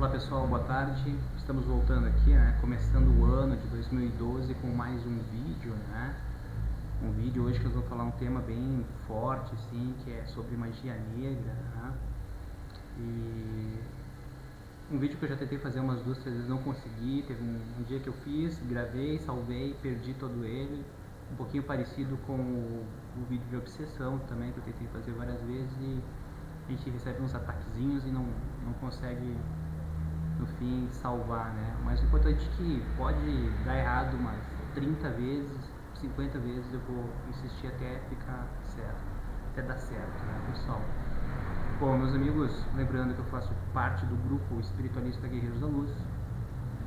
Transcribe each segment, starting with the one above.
Olá pessoal, boa tarde. Estamos voltando aqui, né? Começando o ano de 2012 com mais um vídeo, né? Um vídeo hoje que nós vamos falar um tema bem forte, assim, que é sobre magia negra, né? E um vídeo que eu já tentei fazer umas 2, 3 vezes, não consegui. Teve um dia que eu fiz, gravei, salvei, perdi todo ele. Um pouquinho parecido com o vídeo de obsessão também, que eu tentei fazer várias vezes e a gente recebe uns ataquezinhos e não consegue no fim salvar, né? Mas o importante é que pode dar errado umas 30 vezes, 50 vezes, eu vou insistir até ficar certo, até dar certo, né, pessoal? Bom, meus amigos, lembrando que eu faço parte do grupo espiritualista Guerreiros da Luz,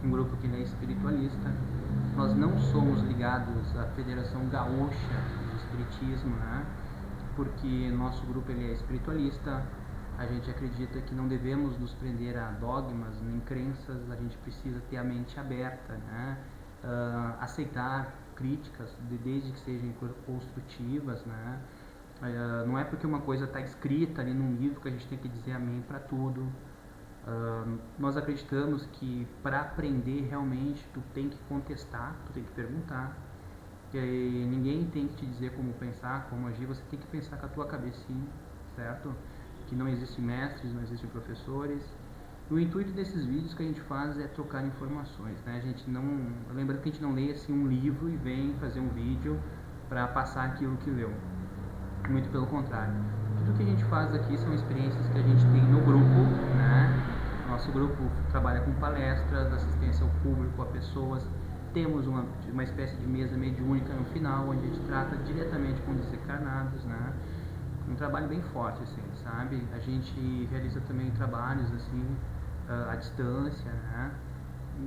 um grupo que é espiritualista. Nós não somos ligados à Federação Gaúcha de Espiritismo, né? Porque nosso grupo ele é espiritualista. A gente acredita que não devemos nos prender a dogmas nem crenças, a gente precisa ter a mente aberta, né? Aceitar críticas, desde que sejam construtivas, né? Não é porque uma coisa está escrita ali num livro que a gente tem que dizer amém para tudo. Nós acreditamos que para aprender realmente tu tem que contestar, tu tem que perguntar. E ninguém tem que te dizer como pensar, como agir, você tem que pensar com a tua cabecinha, certo? Que não existem mestres, não existem professores. O intuito desses vídeos que a gente faz é trocar informações, né? A gente não, lembrando que a gente não lê assim um livro e vem fazer um vídeo para passar aquilo que leu. Muito pelo contrário. Tudo que a gente faz aqui são experiências que a gente tem no grupo, né? Nosso grupo trabalha com palestras, assistência ao público, a pessoas. Temos uma espécie de mesa mediúnica no final, onde a gente trata diretamente com desencarnados, né? Um trabalho bem forte, assim, sabe? A gente realiza também trabalhos, assim, à distância, né?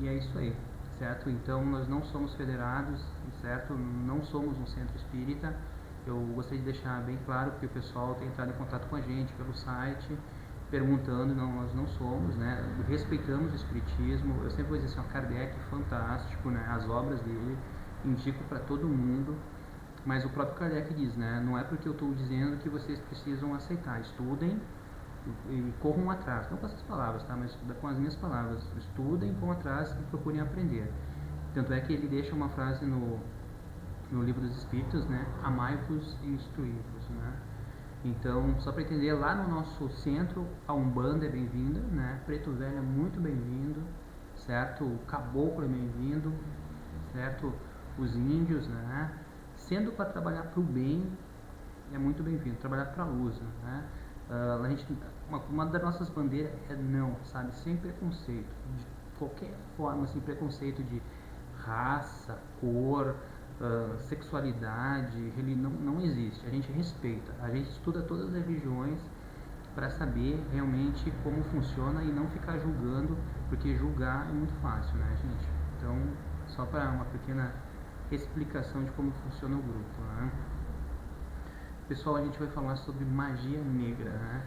E é isso aí, certo? Então, nós não somos federados, certo? Não somos um centro espírita. Eu gostaria de deixar bem claro que o pessoal tem entrado em contato com a gente pelo site, perguntando, não, nós não somos, né? Respeitamos o espiritismo. Eu sempre vou dizer assim, ó, Kardec, fantástico, né? As obras dele, indico para todo mundo. Mas o próprio Kardec diz, né? Não é porque eu estou dizendo que vocês precisam aceitar. Estudem e corram atrás. Não com essas palavras, tá? Mas com as minhas palavras. Estudem, corram atrás e procurem aprender. Tanto é que ele deixa uma frase no Livro dos Espíritos, né? Amai-vos e instruí-vos, né? Então, só para entender, lá no nosso centro, a Umbanda é bem-vinda, né? Preto Velho é muito bem-vindo, certo? O Caboclo é bem-vindo, certo? Os índios, né? Sendo para trabalhar para o bem, é muito bem-vindo. Trabalhar para a luz, né? A gente, uma das nossas bandeiras é não, sabe? Sem preconceito. De qualquer forma, assim, preconceito de raça, cor, sexualidade, não existe. A gente respeita. A gente estuda todas as religiões para saber realmente como funciona e não ficar julgando, porque julgar é muito fácil, né, gente? Então, só para uma pequena explicação de como funciona o grupo, né? Pessoal, a gente vai falar sobre magia negra, né?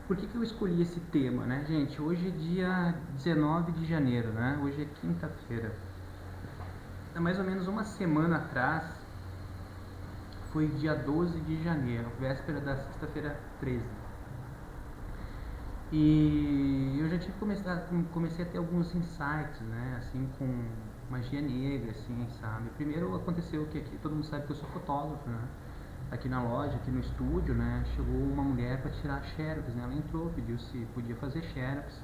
Por que eu escolhi esse tema, né, gente? Hoje é dia 19 de janeiro, né? Hoje é quinta-feira. Há mais ou menos uma semana atrás, foi dia 12 de janeiro, véspera da sexta-feira 13. E eu já tive comecei a ter alguns insights, né, assim, com magia negra, assim, sabe? Primeiro aconteceu que aqui, todo mundo sabe que eu sou fotógrafo, né? Aqui na loja, aqui no estúdio, né, chegou uma mulher para tirar xerox, né? Ela entrou, pediu se podia fazer xerox.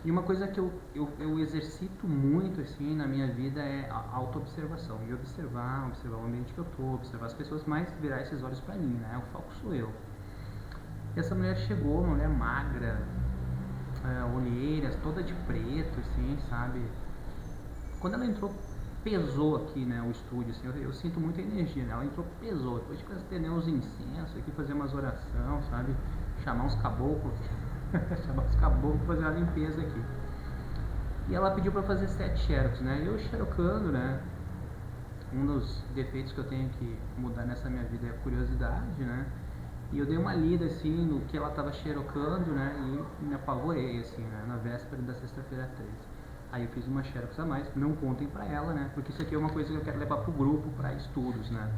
E uma coisa que eu exercito muito, assim, na minha vida é a auto-observação. E observar o ambiente que eu tô, observar as pessoas, mas virar esses olhos para mim, né? O foco sou eu. E essa mulher chegou, uma mulher magra, olheiras, toda de preto, assim, sabe? Quando ela entrou, pesou aqui, né, o estúdio, assim, eu sinto muita energia, né? Ela entrou, pesou. Depois de acender uns incensos aqui, fazer umas orações, sabe? Chamar uns caboclos, chamar os caboclos pra fazer uma limpeza aqui. E ela pediu para fazer 7 xerox, né? E eu xerocando, né? Um dos defeitos que eu tenho que mudar nessa minha vida é a curiosidade, né? E eu dei uma lida, assim, no que ela estava xerocando, né? E me apavorei, assim, né? Na véspera da sexta-feira 13. Aí eu fiz uma xerox a mais, não contem pra ela, né? Porque isso aqui é uma coisa que eu quero levar pro grupo, para estudos, né?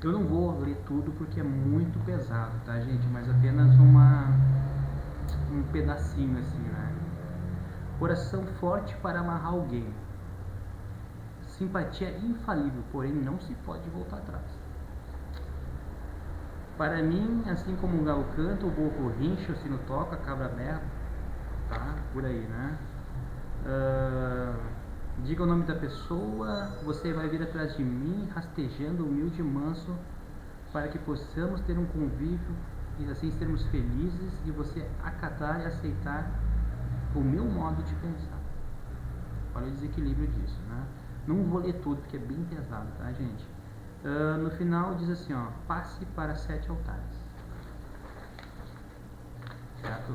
Eu não vou ler tudo porque é muito pesado, tá, gente? Mas apenas um pedacinho, assim, né? Coração forte para amarrar alguém. Simpatia infalível, porém não se pode voltar atrás. Para mim, assim como o galo canta, o burro rincha, o sino toca, a cabra berra, tá? Por aí, né? Diga o nome da pessoa, você vai vir atrás de mim, rastejando, humilde e manso, para que possamos ter um convívio e assim sermos felizes e você acatar e aceitar o meu modo de pensar. Olha o desequilíbrio disso, né? Não vou ler tudo porque é bem pesado, tá, gente? No final diz assim, ó, passe para 7 altares. Certo?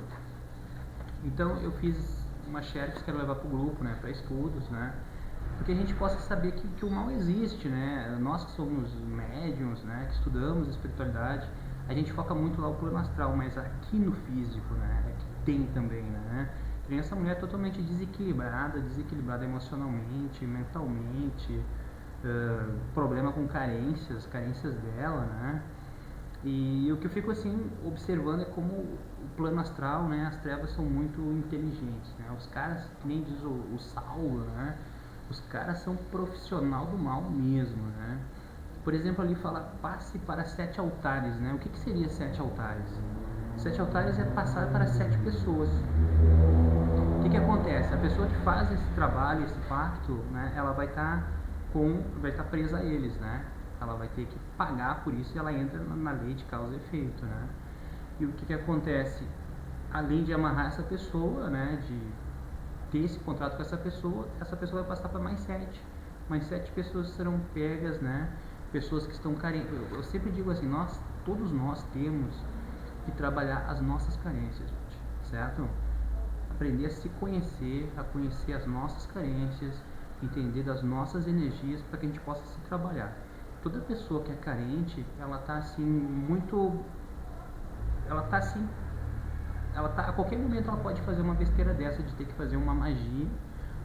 Então eu fiz uma share que quero levar para o grupo, né, para estudos, né, porque a gente possa saber que o mal existe, né, nós que somos médiums, né, que estudamos espiritualidade, a gente foca muito lá o plano astral, mas aqui no físico, né, é que tem também, né, tem essa mulher totalmente desequilibrada emocionalmente, mentalmente, problema com carências dela, né. E o que eu fico assim observando é como o plano astral, né, as trevas são muito inteligentes, né? Os caras, que nem diz o Saulo, né? Os caras são profissional do mal mesmo, né? Por exemplo, ali fala passe para 7 altares, né? O que seria 7 altares? 7 altares é passar para 7 pessoas. O que acontece? A pessoa que faz esse trabalho, esse pacto, né, ela vai estar presa a eles, né? Ela vai ter que pagar por isso e ela entra na lei de causa e efeito, né? E o que acontece? Além de amarrar essa pessoa, né, de ter esse contrato com essa pessoa vai passar para mais 7. Mais 7 pessoas serão pegas, né? Pessoas que estão carentes. Eu sempre digo assim, todos nós temos que trabalhar as nossas carências, gente, certo? Aprender a se conhecer, a conhecer as nossas carências, entender das nossas energias para que a gente possa se trabalhar. Toda pessoa que é carente, ela tá assim a qualquer momento ela pode fazer uma besteira dessa de ter que fazer uma magia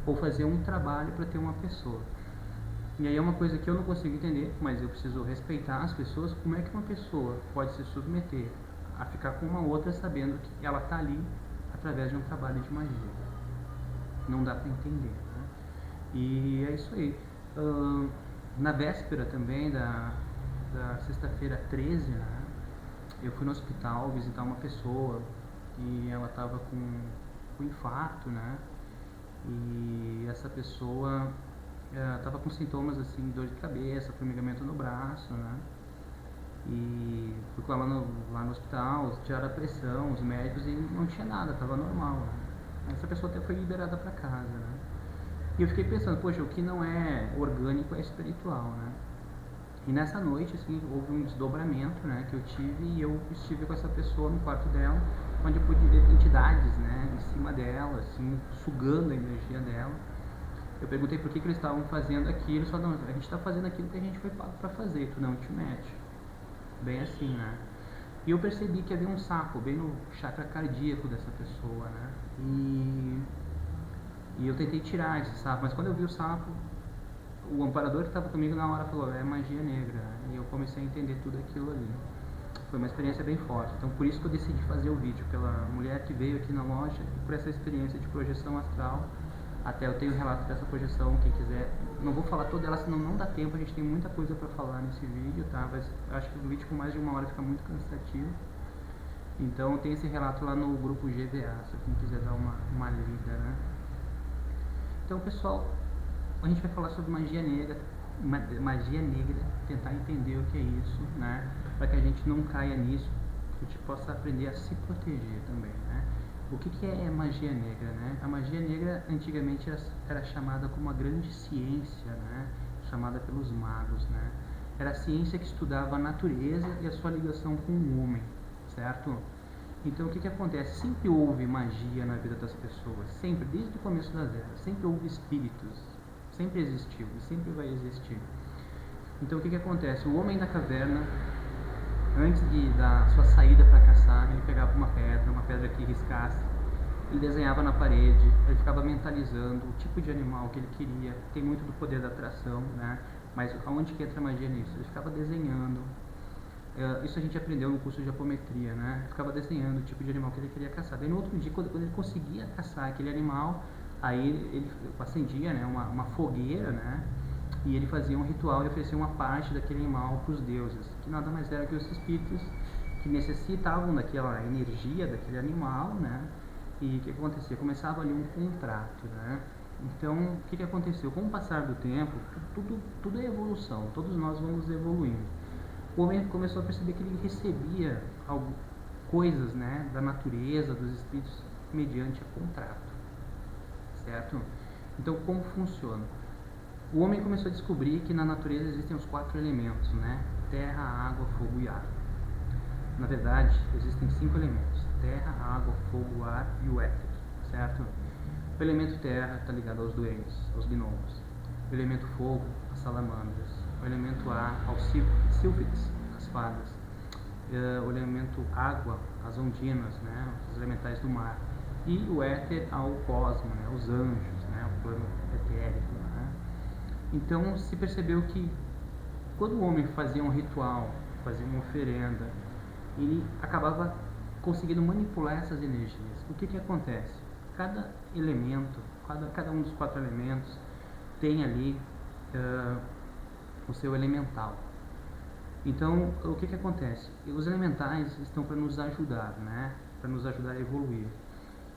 ou fazer um trabalho para ter uma pessoa. E aí é uma coisa que eu não consigo entender, mas eu preciso respeitar as pessoas. Como é que uma pessoa pode se submeter a ficar com uma outra sabendo que ela tá ali através de um trabalho de magia? Não dá para entender, né? E é isso aí. Na véspera também da sexta-feira 13, né, eu fui no hospital visitar uma pessoa e ela estava com infarto, né? E essa pessoa estava com sintomas assim, dor de cabeça, formigamento no braço, né? E fui com ela lá no hospital, tiraram a pressão, os médicos, e não tinha nada, estava normal, né? Essa pessoa até foi liberada para casa, né? E eu fiquei pensando, poxa, o que não é orgânico é espiritual, né? E nessa noite, assim, houve um desdobramento, né, que eu tive, e eu estive com essa pessoa no quarto dela, onde eu pude ver entidades, né, em cima dela, assim, sugando a energia dela. Eu perguntei por que eles estavam fazendo aquilo, eles falaram, não, a gente está fazendo aquilo que a gente foi pago para fazer, tu não te mete. Bem assim, né? E eu percebi que havia um sapo bem no chakra cardíaco dessa pessoa, né? E eu tentei tirar esse sapo, mas quando eu vi o sapo, o amparador que estava comigo na hora falou, é magia negra, e eu comecei a entender tudo aquilo ali. Foi uma experiência bem forte, então por isso que eu decidi fazer o vídeo, pela mulher que veio aqui na loja, e por essa experiência de projeção astral. Até eu tenho relato dessa projeção, quem quiser, não vou falar toda ela, senão não dá tempo, a gente tem muita coisa para falar nesse vídeo, tá? Mas acho que o vídeo com mais de 1 hora fica muito cansativo. Então tem esse relato lá no grupo GVA, se quem quiser dar uma lida, né? Então, pessoal, a gente vai falar sobre magia negra, tentar entender o que é isso, né? Para que a gente não caia nisso, que a gente possa aprender a se proteger também, né? O que é magia negra, né? A magia negra antigamente era chamada como a grande ciência, né? Chamada pelos magos, né? Era a ciência que estudava a natureza e a sua ligação com o homem, certo? Então o que acontece? Sempre houve magia na vida das pessoas, sempre, desde o começo das eras, sempre houve espíritos, sempre existiu e sempre vai existir. Então o que acontece? O homem da caverna, antes da sua saída para caçar, ele pegava uma pedra que riscasse, ele desenhava na parede, ele ficava mentalizando o tipo de animal que ele queria, tem muito do poder da atração, né? Mas aonde que entra a magia nisso? Ele ficava desenhando, isso a gente aprendeu no curso de apometria, né? Ele ficava desenhando o tipo de animal que ele queria caçar. Daí no outro dia, quando ele conseguia caçar aquele animal, Aí ele acendia, né, uma fogueira, né, e ele fazia um ritual e oferecia uma parte daquele animal para os deuses, que nada mais era que os espíritos que necessitavam daquela energia daquele animal, né? E o que acontecia? Começava ali um contrato, né? Então, o que aconteceu? Com o passar do tempo, tudo é evolução, todos nós vamos evoluindo. O homem começou a perceber que ele recebia coisas, né, da natureza, dos espíritos, mediante a contrato, certo? Então, como funciona? O homem começou a descobrir que na natureza existem os 4 elementos, né? Terra, água, fogo e ar. Na verdade, existem 5 elementos: terra, água, fogo, ar e o éter, certo? O elemento terra está ligado aos duendes, aos gnomos. O elemento fogo, às salamandras. O elemento ar, aos sílfides, às fadas. O elemento água, às ondinas, né? Os elementais do mar. E o éter ao cosmo, né? Os anjos, né? O plano etérico, né? Então se percebeu que quando o homem fazia um ritual, fazia uma oferenda, ele acabava conseguindo manipular essas energias. O que acontece? Cada elemento, cada um dos 4 elementos tem ali o seu elemental. Então, o que acontece? Os elementais estão para nos ajudar, né? Para nos ajudar a evoluir.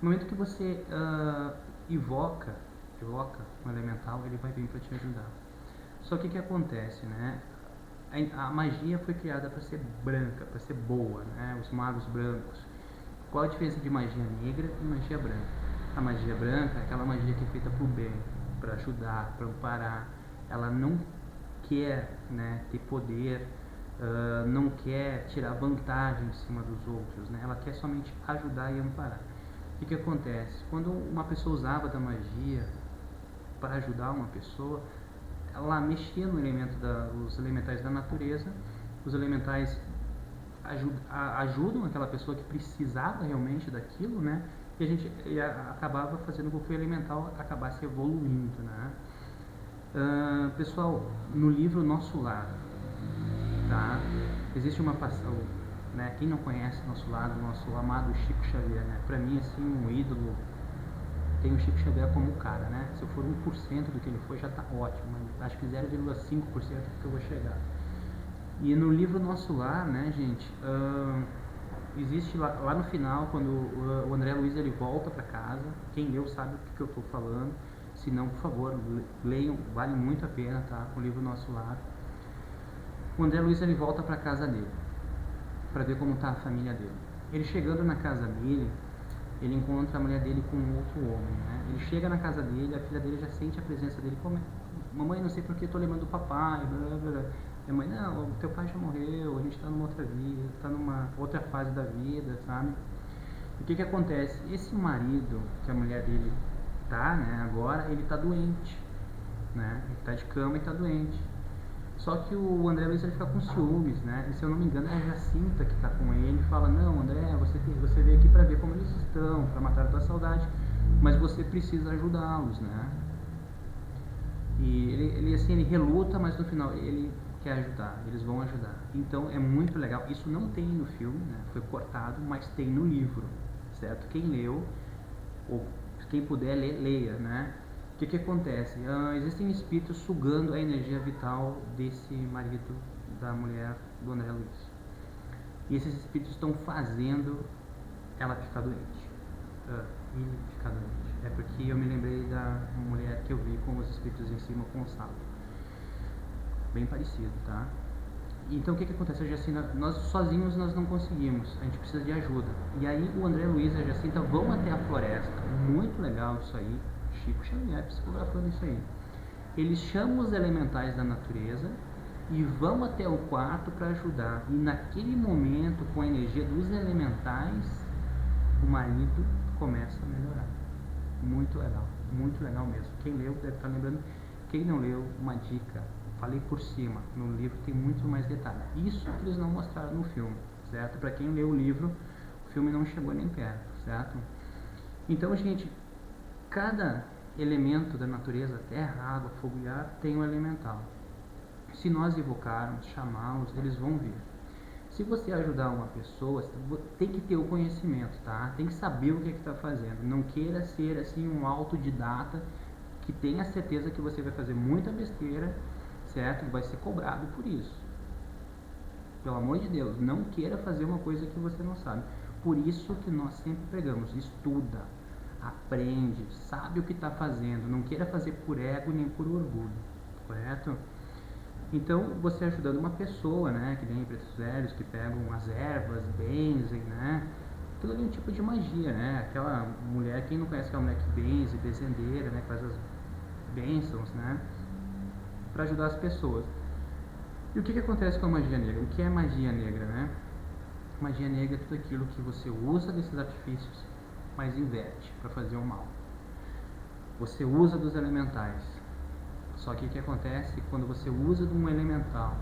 No momento que você evoca um elemental, ele vai vir para te ajudar. Só que o que acontece, né? A magia foi criada para ser branca, para ser boa, né? Os magos brancos. Qual a diferença de magia negra e magia branca? A magia branca é aquela magia que é feita para o bem, para ajudar, para amparar. Ela não quer, né, ter poder, não quer tirar vantagem em cima dos outros, né? Ela quer somente ajudar e amparar. O que acontece? Quando uma pessoa usava da magia para ajudar uma pessoa, ela mexia no elemento os elementais da natureza. Os elementais ajudam aquela pessoa que precisava realmente daquilo, né? E a gente acabava fazendo com que o elemental acabasse evoluindo, né? Pessoal, no livro Nosso Lar, tá? Existe uma passagem, né? Quem não conhece Nosso Lar, nosso amado Chico Xavier, né? Para mim, assim, um ídolo. Tem o Chico Xavier como cara, né? Se eu for 1% do que ele foi, já tá ótimo, mas acho que 0,5% que eu vou chegar. E no livro Nosso Lar, né, gente, existe lá no final, quando o André Luiz ele volta para casa, quem leu sabe o que eu estou falando, se não, por favor, leiam, vale muito a pena, tá? O livro Nosso Lar. O André Luiz ele volta para casa dele, para ver como tá a família dele. Ele chegando na casa dele, ele encontra a mulher dele com um outro homem, né? Ele chega na casa dele, a filha dele já sente a presença dele, como mamãe, não sei porque eu tô lembrando do papai, blá blá blá. E a mãe, não, teu pai já morreu, a gente tá numa outra vida, tá numa outra fase da vida, sabe? E o que acontece? Esse marido que a mulher dele tá, né, agora, ele tá doente, né? Ele tá de cama e tá doente. Só que o André Luiz ele fica com ciúmes, né? E se eu não me engano é a Jacinta que tá com ele e fala, não, André, você veio aqui para ver como eles estão, para matar a tua saudade, mas você precisa ajudá-los, né? E ele assim, ele reluta, mas no final ele quer ajudar, eles vão ajudar. Então é muito legal. Isso não tem no filme, né? Foi cortado, mas tem no livro, certo? Quem leu, ou quem puder ler, leia, né? O que acontece? Existem espíritos sugando a energia vital desse marido da mulher do André Luiz. E esses espíritos estão fazendo ela ficar doente. Ele ficar doente. É porque eu me lembrei da mulher que eu vi com os espíritos em cima com o sapo. Bem parecido, tá? Então o que acontece? A Jacinta, nós sozinhos nós não conseguimos, a gente precisa de ajuda. E aí o André Luiz e a Jacinta vão até a floresta. Muito legal isso aí. Chico Xavier psicografando isso aí. Eles chamam os elementais da natureza e vão até o quarto para ajudar. E naquele momento, com a energia dos elementais, o marido começa a melhorar. Muito legal mesmo. Quem leu deve estar lembrando. Quem não leu, uma dica. Falei por cima. No livro tem muito mais detalhe. Isso que eles não mostraram no filme, certo? Para quem leu o livro, o filme não chegou nem perto, certo? Então, gente, cada elemento da natureza, terra, água, fogo e ar, tem um elemental. Se nós evocarmos, chamá-los, eles vão vir. Se você ajudar uma pessoa, tem que ter o conhecimento, tá? Tem que saber o que está fazendo. Não queira ser assim um autodidata que tenha certeza que você vai fazer muita besteira, certo? E vai ser cobrado por isso. Pelo amor de Deus, não queira fazer uma coisa que você não sabe. Por isso que nós sempre pregamos, estuda, aprende, sabe o que está fazendo. Não queira fazer por ego nem por orgulho, correto? Então, você ajudando uma pessoa, né, que nem pretos velhos, que pegam as ervas, benzem, né, aquilo ali é um tipo de magia, né, aquela mulher, quem não conhece aquela mulher que benze, bezendeira, né, que faz as bênçãos, né, para ajudar as pessoas. E o que acontece com a magia negra? O que é magia negra, né? Magia negra é tudo aquilo que você usa desses artifícios, mas inverte para fazer o mal. Você usa dos elementais, só que o que acontece quando você usa de um elemental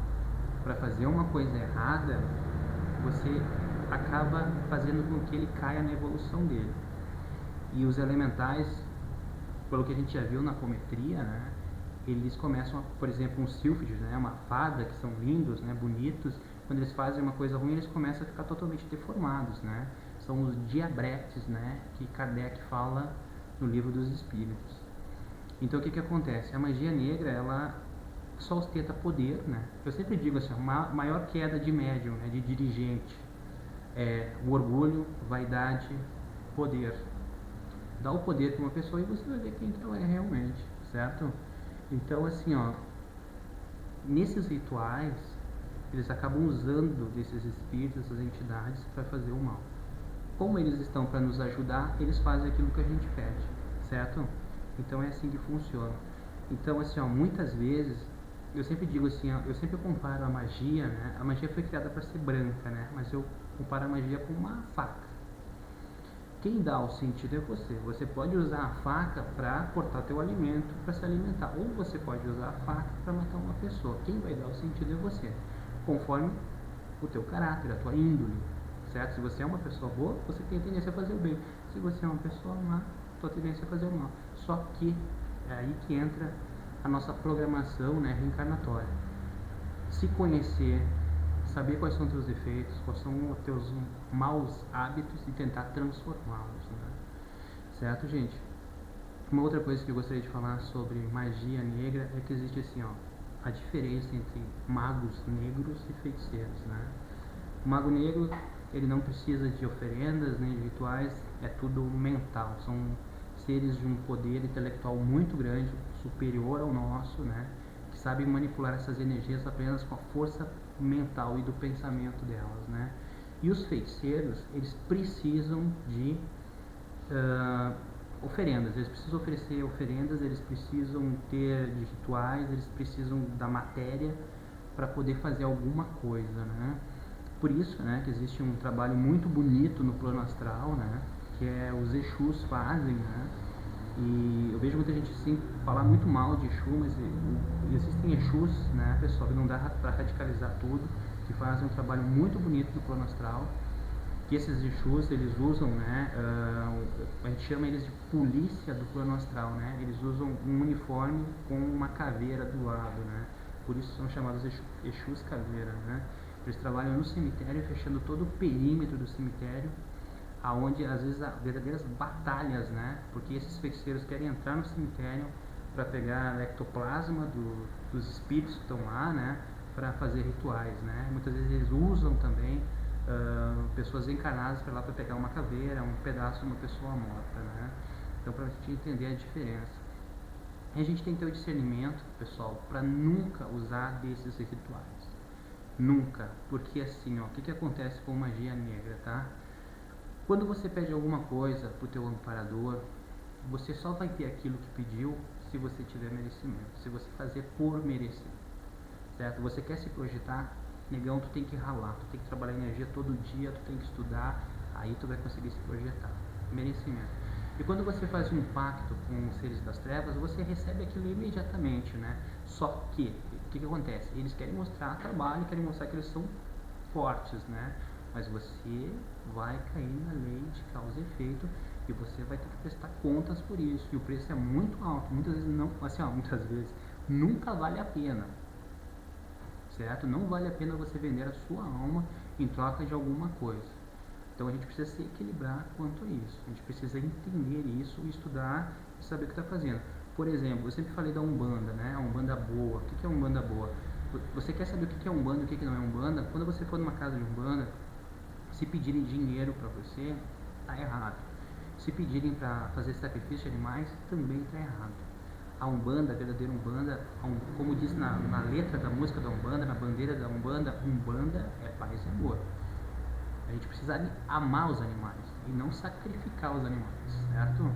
para fazer uma coisa errada, você acaba fazendo com que ele caia na evolução dele. E os elementais, pelo que a gente já viu na apometria, né, eles começam, por exemplo, um sílfides, né, uma fada, que são lindos, né, bonitos, quando eles fazem uma coisa ruim, eles começam a ficar totalmente deformados, né? São os diabretes, né, que Kardec fala no Livro dos Espíritos. Então, o que acontece? A magia negra, ela só ostenta poder, né? Eu sempre digo assim, a maior queda de médium, né, de dirigente, é o orgulho, vaidade, poder. Dá o poder para uma pessoa e você vai ver quem ela é realmente, certo? Então, assim, ó, nesses rituais, eles acabam usando desses espíritos, dessas entidades, para fazer o mal. Como eles estão para nos ajudar, eles fazem aquilo que a gente pede, certo? Então é assim que funciona. Então, assim, ó, muitas vezes, eu sempre digo assim, ó, eu sempre comparo a magia, né? A magia foi criada para ser branca, né? Mas eu comparo a magia com uma faca. Quem dá o sentido é você. Você pode usar a faca para cortar teu alimento, para se alimentar. Ou você pode usar a faca para matar uma pessoa. Quem vai dar o sentido é você. Conforme o teu caráter, a tua índole. Certo? Se você é uma pessoa boa, você tem a tendência a fazer o bem. Se você é uma pessoa má, tua tendência a fazer o mal. Só que é aí que entra a nossa programação, né, reencarnatória. Se conhecer, saber quais são os teus defeitos, quais são os teus maus hábitos e tentar transformá-los, né? Certo, gente? Uma outra coisa que eu gostaria de falar sobre magia negra é que existe assim, ó, a diferença entre magos negros e feiticeiros, né? O mago negro, ele não precisa de oferendas nem de rituais, é tudo mental, são seres de um poder intelectual muito grande, superior ao nosso, né? Que sabem manipular essas energias apenas com a força mental e do pensamento delas, né? E os feiticeiros, eles precisam de oferendas, eles precisam oferecer oferendas, eles precisam ter de rituais, eles precisam da matéria para poder fazer alguma coisa, né? Por isso, né, que existe um trabalho muito bonito no plano astral, né, que é os Exus fazem, né? E eu vejo muita gente assim falar muito mal de Exu, mas existem Exus, né, pessoal, que não dá para radicalizar tudo, que fazem um trabalho muito bonito no plano astral. Que esses Exus, eles usam, né, a gente chama eles de polícia do plano astral, né? Eles usam um uniforme com uma caveira do lado, né? Por isso são chamados Exus caveira, né? Eles trabalham no cemitério, fechando todo o perímetro do cemitério, aonde às vezes há verdadeiras batalhas, né? Porque esses feiticeiros querem entrar no cemitério para pegar ectoplasma dos espíritos que estão lá, né? Para fazer rituais, né? Muitas vezes eles usam também pessoas encarnadas para lá para pegar uma caveira, um pedaço de uma pessoa morta, né? Então, para a gente entender a diferença. E a gente tem que ter o discernimento, pessoal, para nunca usar desses rituais. Nunca, porque assim, ó, o que acontece com magia negra, tá? Quando você pede alguma coisa pro teu amparador, você só vai ter aquilo que pediu se você tiver merecimento, se você fazer por merecer, certo? Você quer se projetar, negão, tu tem que ralar, tu tem que trabalhar energia todo dia, tu tem que estudar, aí tu vai conseguir se projetar, merecimento. E quando você faz um pacto com os seres das trevas, você recebe aquilo imediatamente, né? Só que, o que acontece? Eles querem mostrar trabalho, querem mostrar que eles são fortes, né? Mas você vai cair na lei de causa e efeito e você vai ter que prestar contas por isso. E o preço é muito alto, muitas vezes não, assim, ó, muitas vezes nunca vale a pena, certo? Não vale a pena você vender a sua alma em troca de alguma coisa. Então a gente precisa se equilibrar quanto a isso. A gente precisa entender isso, estudar e saber o que está fazendo. Por exemplo, eu sempre falei da Umbanda, né? A Umbanda boa. O que é Umbanda boa? Você quer saber o que é Umbanda e o que não é Umbanda? Quando você for numa casa de Umbanda, se pedirem dinheiro para você, tá errado. Se pedirem para fazer sacrifício de animais, também está errado. A Umbanda, a verdadeira Umbanda, como diz na letra da música da Umbanda, na bandeira da Umbanda, Umbanda é paz e amor. A gente precisa amar os animais e não sacrificar os animais, certo?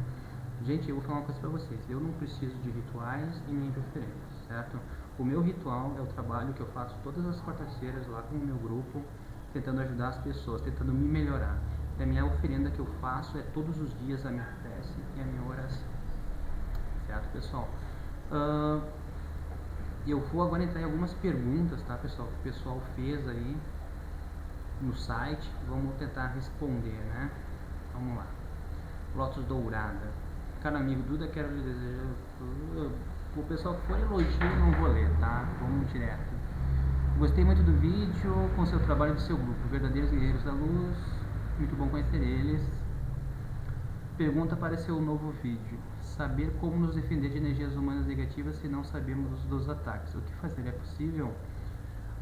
Gente, eu vou falar uma coisa pra vocês. Eu não preciso de rituais e nem de oferendas, certo? O meu ritual é o trabalho que eu faço todas as quartas-feiras lá com o meu grupo, tentando ajudar as pessoas, tentando me melhorar. E a minha oferenda que eu faço é todos os dias a minha prece e a minha oração, certo, pessoal? Eu vou agora entrar em algumas perguntas, tá, pessoal? Que o pessoal fez aí no site, vamos tentar responder, né? Vamos lá. Lotus Dourada. Cara amigo Duda, quero lhe desejar. O pessoal que for elogio, não vou ler, tá? Vamos direto. Gostei muito do vídeo com seu trabalho do seu grupo, Verdadeiros Guerreiros da Luz. Muito bom conhecer eles. Pergunta para seu novo vídeo. Saber como nos defender de energias humanas negativas se não sabemos dos ataques. O que fazer? É possível?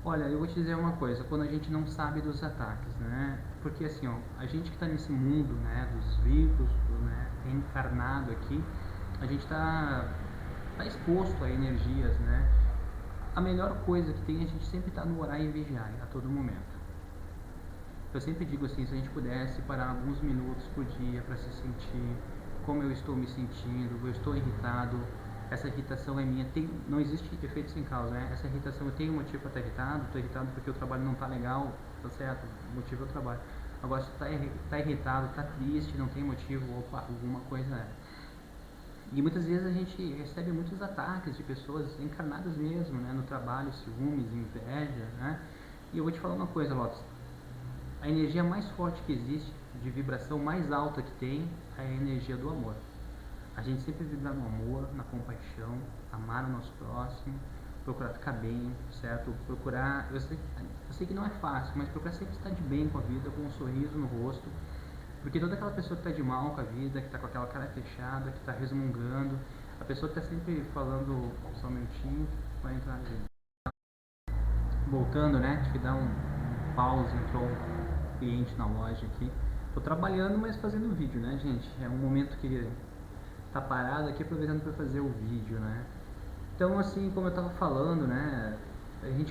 Olha, eu vou te dizer uma coisa, quando a gente não sabe dos ataques, né? Porque assim, ó, a gente que está nesse mundo, né, dos vivos, né, encarnado aqui, a gente está exposto a energias, né? A melhor coisa que tem é a gente sempre estar no orar e vigiar a todo momento. Eu sempre digo assim, se a gente pudesse parar alguns minutos por dia para se sentir como eu estou me sentindo, eu estou irritado, essa irritação é minha, não existe efeito sem causa, né? Essa irritação, eu tenho motivo para estar irritado, estou irritado porque o trabalho não está legal, tá certo, o motivo é o trabalho. Agora, se está irritado, está triste, não tem motivo, opa, alguma coisa é. E muitas vezes a gente recebe muitos ataques de pessoas encarnadas mesmo, né? No trabalho, ciúmes, inveja, né? E eu vou te falar uma coisa, Lotus, a energia mais forte que existe, de vibração mais alta que tem, é a energia do amor. A gente sempre vibrar no amor, na compaixão, amar o nosso próximo, procurar ficar bem, certo? Procurar, eu sei que não é fácil, mas procurar sempre estar de bem com a vida, com um sorriso no rosto, porque toda aquela pessoa que está de mal com a vida, que está com aquela cara fechada, que está resmungando, a pessoa que está sempre falando, só um minutinho, vai entrar ali. Voltando, né? Tive que dar um pause, entrou um cliente na loja aqui. Tô trabalhando, mas fazendo vídeo, né, gente? É um momento que tá parado aqui aproveitando para fazer o vídeo, né? Então, assim, como eu tava falando, né,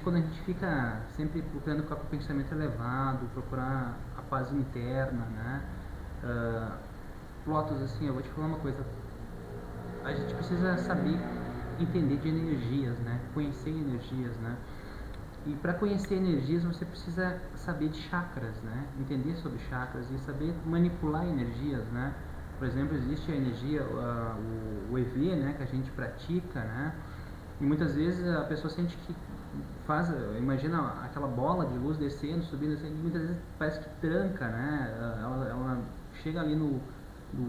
quando a gente fica sempre procurando ficar com o pensamento elevado, procurar a paz interna, né? Lotus, assim, eu vou te falar uma coisa, a gente precisa saber entender de energias, né? Conhecer energias, né? E para conhecer energias você precisa saber de chakras, né? Entender sobre chakras e saber manipular energias, né? Por exemplo, existe a energia, o EV, né, que a gente pratica, né? E muitas vezes a pessoa sente que imagina aquela bola de luz descendo, subindo, e muitas vezes parece que tranca, né? Ela chega ali no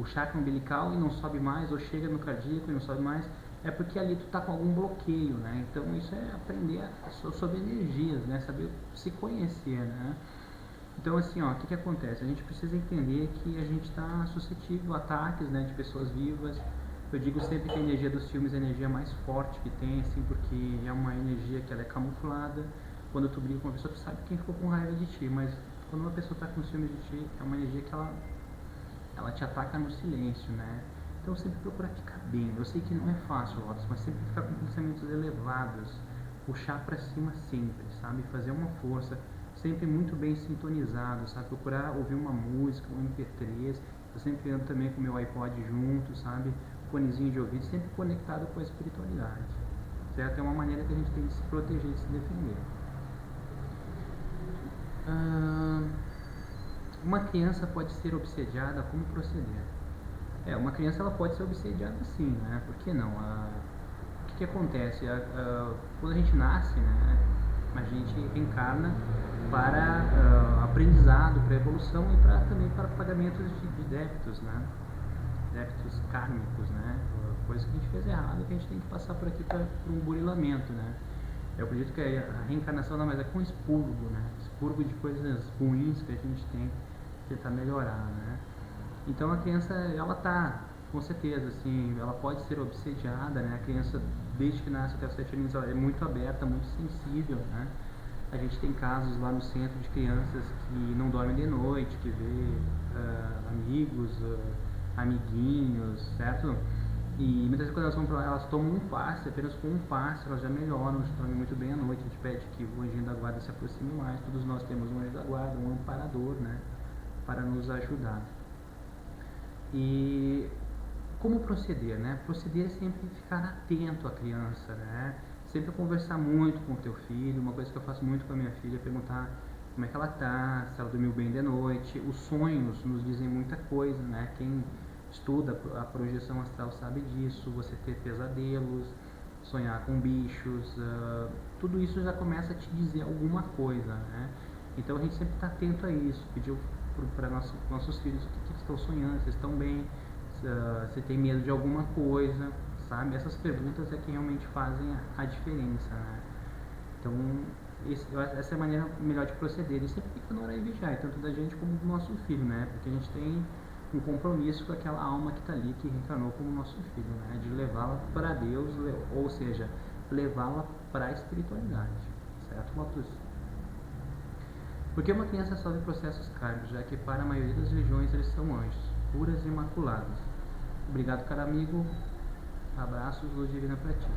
chakra umbilical e não sobe mais, ou chega no cardíaco e não sobe mais. É porque ali tu tá com algum bloqueio, né? Então isso é aprender sobre energias, né? Saber se conhecer, né? Então, assim, ó, o que acontece? A gente precisa entender que a gente está suscetível a ataques, né, de pessoas vivas. Eu digo sempre que a energia dos filmes é a energia mais forte que tem, assim, porque é uma energia que ela é camuflada. Quando tu briga com uma pessoa, tu sabe quem ficou com raiva de ti, mas quando uma pessoa está com ciúmes de ti, é uma energia que ela te ataca no silêncio, né? Então, sempre procurar ficar bem. Eu sei que não é fácil, Lotus, mas sempre ficar com pensamentos elevados, puxar para cima sempre, sabe? Fazer uma força, sempre muito bem sintonizado, sabe? Procurar ouvir uma música, um MP3. Eu sempre ando também com o meu iPod junto, sabe? Fonezinho de ouvido, sempre conectado com a espiritualidade, certo? É uma maneira que a gente tem de se proteger, de se defender. Uma criança pode ser obsediada, como proceder? Uma criança ela pode ser obsediada sim, né? Por que não? O que acontece? Quando a gente nasce, né, a gente encarna para aprendizado, para evolução e também para pagamentos de débitos, né? Débitos kármicos, né? Coisa que a gente fez errado, que a gente tem que passar por aqui para um burilamento, né? Eu acredito que a reencarnação não, mas é com expurgo, né? Expurgo de coisas ruins que a gente tem que tentar melhorar, né? Então a criança, ela tá, com certeza, assim, ela pode ser obsediada, né? A criança, desde que nasce até os 7 anos, ela é muito aberta, muito sensível, né? A gente tem casos lá no centro de crianças que não dormem de noite, que vê amigos, amiguinhos, certo? E muitas vezes quando elas vão pra lá, elas tomam um passe, apenas com um passe elas já melhoram, já dormem muito bem à noite. A gente pede que o anjinho da guarda se aproxime mais. Todos nós temos um anjo da guarda, um amparador, né? Para nos ajudar. E como proceder, né? Proceder é sempre ficar atento à criança, né? Sempre conversar muito com o teu filho. Uma coisa que eu faço muito com a minha filha é perguntar como é que ela tá, se ela dormiu bem de noite. Os sonhos nos dizem muita coisa, né? Quem estuda a projeção astral sabe disso. Você ter pesadelos, sonhar com bichos, tudo isso já começa a te dizer alguma coisa, né? Então a gente sempre está atento a isso, pedir para nossos filhos o que estão sonhando, se estão bem, se tem medo de alguma coisa, sabe? Essas perguntas é que realmente fazem a diferença, né? Então, essa é a maneira melhor de proceder. E sempre fica no hora e vigiar, tanto da gente como do nosso filho, né? Porque a gente tem um compromisso com aquela alma que está ali, que reencarnou como nosso filho, né? De levá-la para Deus, ou seja, levá-la para a espiritualidade, certo, Lotus? Porque uma criança sofre processos kármicos, já que para a maioria das religiões eles são anjos, puras e imaculadas. Obrigado, caro amigo. Abraços, luz divina para ti.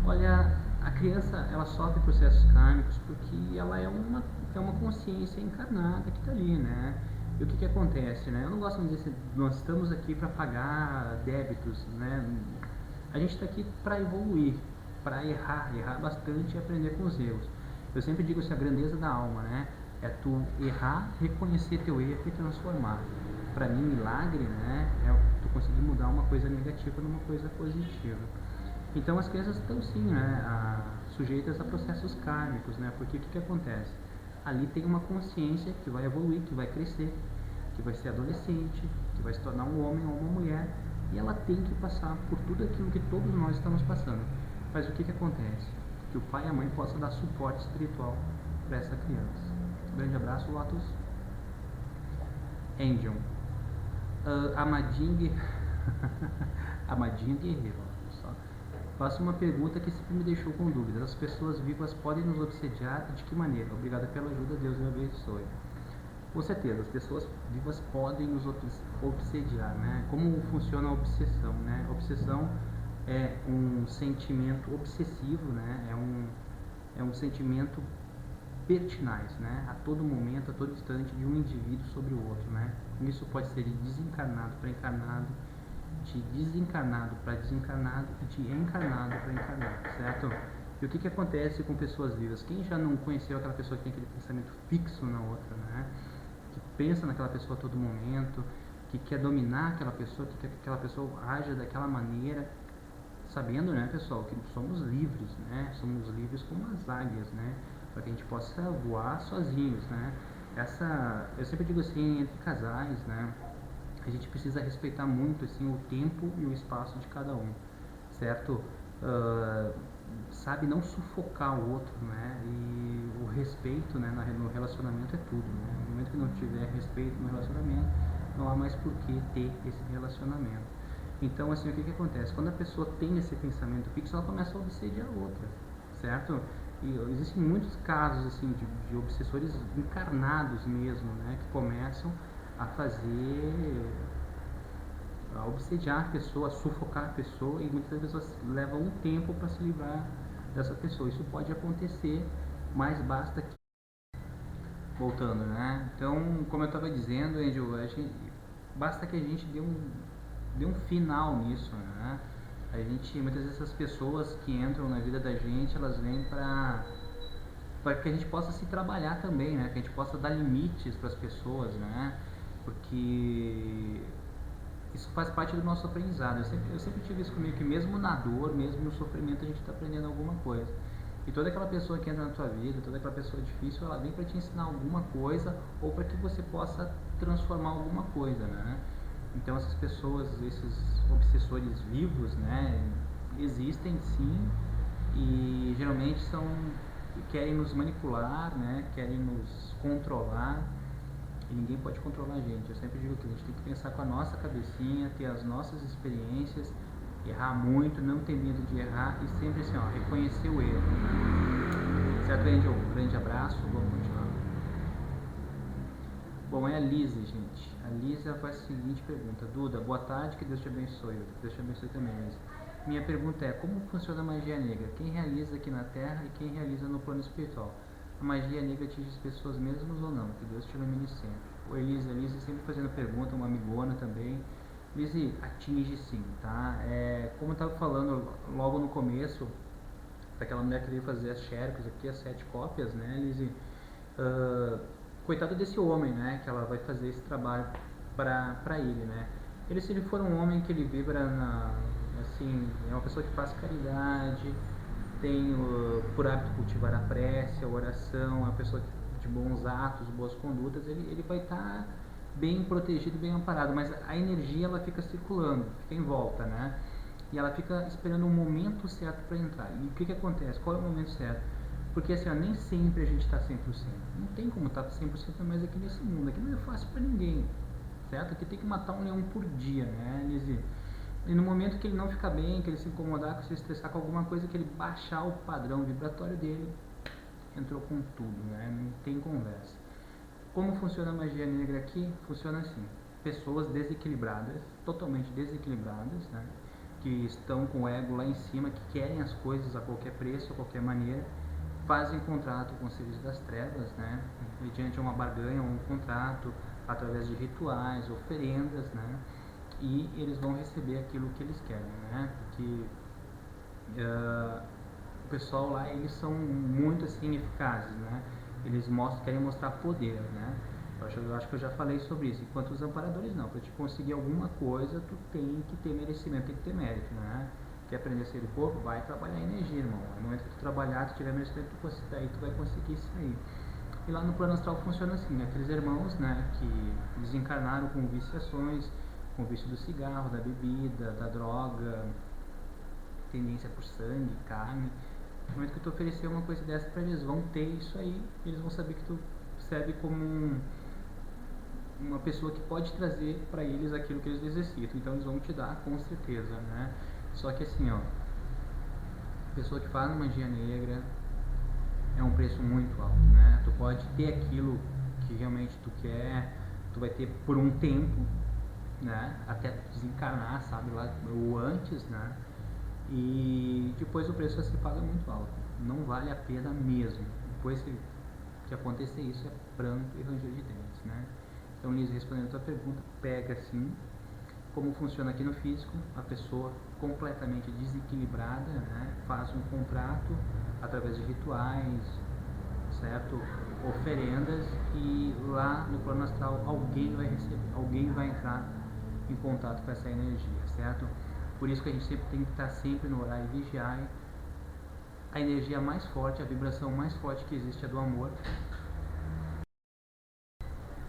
Olha, a criança, ela sofre processos kármicos porque ela é uma consciência encarnada que está ali, né? E o que acontece, né? Eu não gosto de dizer assim, nós estamos aqui para pagar débitos, né? A gente está aqui para evoluir, para errar bastante e aprender com os erros. Eu sempre digo assim, a grandeza da alma, né? É tu errar, reconhecer teu erro e transformar. Para mim, milagre, né? É tu conseguir mudar uma coisa negativa numa coisa positiva. Então as crianças estão sim, né, sujeitas a processos kármicos, né? Porque o que acontece? Ali tem uma consciência que vai evoluir, que vai crescer, que vai ser adolescente, que vai se tornar um homem ou uma mulher, e ela tem que passar por tudo aquilo que todos nós estamos passando. Mas o que acontece? Que o pai e a mãe possam dar suporte espiritual para essa criança. Um grande abraço, Lotus. Angel. Amadinho Guerreiro. Faço uma pergunta que sempre me deixou com dúvidas. As pessoas vivas podem nos obsediar e de que maneira? Obrigado pela ajuda, Deus me abençoe. Com certeza, as pessoas vivas podem nos obsediar, né? Como funciona a obsessão, né? A obsessão é um sentimento obsessivo, né? É um sentimento pertinaz, né? A todo momento, a todo instante de um indivíduo sobre o outro, né? Isso pode ser de desencarnado para encarnado, de desencarnado para desencarnado e de encarnado para encarnado, certo? E o que acontece com pessoas vivas? Quem já não conheceu aquela pessoa que tem aquele pensamento fixo na outra, né? Que pensa naquela pessoa a todo momento, que quer dominar aquela pessoa, que quer que aquela pessoa haja daquela maneira, sabendo, né, pessoal, que somos livres, né? Somos livres como as águias, né? Para que a gente possa voar sozinhos, né? Eu sempre digo assim, entre casais, né? A gente precisa respeitar muito assim o tempo e o espaço de cada um, certo? Sabe, não sufocar o outro, né? E o respeito, né, no relacionamento é tudo, né? No momento que não tiver respeito no relacionamento, não há mais por que ter esse relacionamento. Então, assim, o que acontece? Quando a pessoa tem esse pensamento fixo, ela começa a obsediar a outra, certo? E existem muitos casos, assim, de obsessores encarnados mesmo, né? Que começam a obsediar a pessoa, a sufocar a pessoa, e muitas pessoas levam um tempo para se livrar dessa pessoa. Isso pode acontecer, mas basta que... Voltando, né? Então, como eu estava dizendo, Angel, basta que a gente dê um final nisso, né? Muitas vezes essas pessoas que entram na vida da gente, elas vêm para que a gente possa se trabalhar também, né? Que a gente possa dar limites para as pessoas, né? Porque isso faz parte do nosso aprendizado. Eu sempre tive isso comigo, que mesmo na dor, mesmo no sofrimento, a gente está aprendendo alguma coisa. E toda aquela pessoa que entra na tua vida, toda aquela pessoa difícil, ela vem para te ensinar alguma coisa ou para que você possa transformar alguma coisa, né? Então essas pessoas, esses obsessores vivos, né, existem sim, e geralmente querem nos manipular, né? Querem nos controlar, e ninguém pode controlar a gente. Eu sempre digo que a gente tem que pensar com a nossa cabecinha, ter as nossas experiências, errar muito, não ter medo de errar e sempre assim, ó, reconhecer o erro. Certo, Angel? Um grande abraço, vamos continuar. Bom, é a Lisa, gente. A Lisa faz a seguinte pergunta: Duda, boa tarde, que Deus te abençoe. Que Deus te abençoe também, Lisa. Minha pergunta é: como funciona a magia negra? Quem realiza aqui na Terra e quem realiza no plano espiritual? A magia negra atinge as pessoas mesmas ou não? Que Deus te ilumine sempre. Oi, Lisa. Lisa sempre fazendo pergunta, uma amigona também. Lisa, atinge sim, tá? Como eu estava falando logo no começo, daquela mulher que veio fazer as xerox aqui, as 7 cópias, né, Lizzie? Coitado desse homem, né, que ela vai fazer esse trabalho para ele, né? Se ele for um homem que ele vibra assim, é uma pessoa que faz caridade, tem por hábito cultivar a prece, a oração, é uma pessoa de bons atos, boas condutas, ele vai estar bem protegido, bem amparado, mas a energia ela fica circulando, fica em volta, né? E ela fica esperando o momento certo para entrar. E o que acontece? Qual é o momento certo? Porque assim, ó, nem sempre a gente está 100%. Não tem como estar 100% mais aqui nesse mundo. Aqui não é fácil para ninguém, certo? Aqui tem que matar um leão por dia, né, Lizzie? E no momento que ele não ficar bem, que ele se incomodar, que se estressar com alguma coisa, que ele baixar o padrão vibratório dele, entrou com tudo, né? Não tem conversa. Como funciona a magia negra aqui? Funciona assim: pessoas desequilibradas, totalmente desequilibradas, né? Que estão com o ego lá em cima, que querem as coisas a qualquer preço, a qualquer maneira, fazem contrato com os seres das trevas, né? Mediante uma barganha ou um contrato, através de rituais, oferendas, né? E eles vão receber aquilo que eles querem, né? Porque o pessoal lá, eles são muito assim eficazes, né? Eles querem mostrar poder, né? Eu acho que eu já falei sobre isso. Enquanto os amparadores não, para te conseguir alguma coisa, tu tem que ter merecimento, tem que ter mérito, né? Quer aprender a ser do corpo? Vai trabalhar a energia, irmão. No momento que tu trabalhar, tu tiver merecimento, daí tu vai conseguir sair. E lá no plano astral funciona assim: aqueles irmãos, né, que desencarnaram com viciações, com o vício do cigarro, da bebida, da droga, tendência por sangue, carne. No momento que tu oferecer uma coisa dessa para eles, vão ter isso aí, eles vão saber que tu serve como uma pessoa que pode trazer para eles aquilo que eles necessitam. Então eles vão te dar com certeza, né? Só que assim, ó, pessoa que faz magia negra é um preço muito alto, né? Tu pode ter aquilo que realmente tu quer, tu vai ter por um tempo, né? Até desencarnar, sabe lá, ou antes, né? E depois o preço se paga muito alto. Não vale a pena mesmo. Depois que acontecer isso, é pranto e ranger de dentes, né? Então, Liz, respondendo a tua pergunta, pega assim. Como funciona aqui no físico: a pessoa completamente desequilibrada, né, faz um contrato através de rituais, certo? Oferendas, e lá no plano astral alguém vai receber, alguém vai entrar em contato com essa energia, certo? Por isso que a gente sempre tem que estar sempre no horário e vigiar. A energia mais forte, a vibração mais forte que existe é do amor.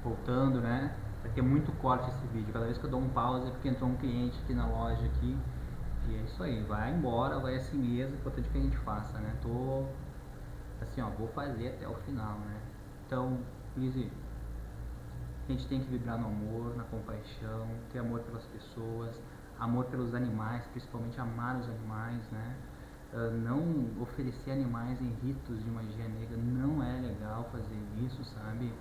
Voltando, né? Vai ter muito corte esse vídeo. Cada vez que eu dou um pause é porque entrou um cliente aqui na loja aqui. E é isso aí, vai embora, vai assim mesmo, é importante que a gente faça, né? Tô assim, ó, vou fazer até o final, né? Então, Lizzie, a gente tem que vibrar no amor, na compaixão, ter amor pelas pessoas, amor pelos animais, principalmente amar os animais, né? Não oferecer animais em ritos de magia negra, não é legal fazer isso, sabe?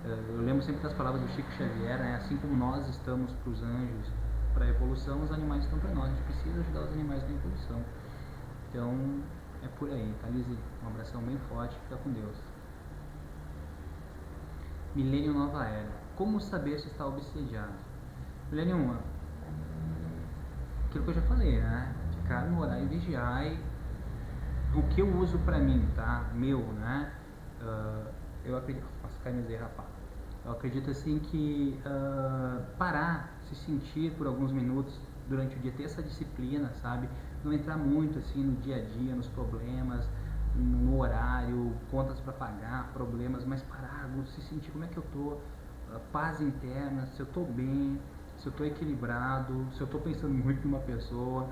Eu lembro sempre das palavras do Chico Xavier, né? Assim como nós estamos para os anjos, para a evolução, os animais estão para nós. A gente precisa ajudar os animais na evolução. Então, é por aí, tá, Lizzie? Um abração bem forte, fica com Deus. Milênio Nova Era. Como saber se está obsediado? Milênio, aquilo que eu já falei, né? Ficar no horário e vigiar. E o que eu uso pra mim, tá? Meu, né? Eu acredito... Nossa, cai me rapaz. Eu acredito assim que parar, se sentir por alguns minutos durante o dia, ter essa disciplina, sabe? Não entrar muito assim no dia a dia, nos problemas, no horário, contas para pagar, problemas, mas parar, se sentir como é que eu tô, paz interna, se eu tô bem, se eu tô equilibrado, se eu tô pensando muito numa pessoa,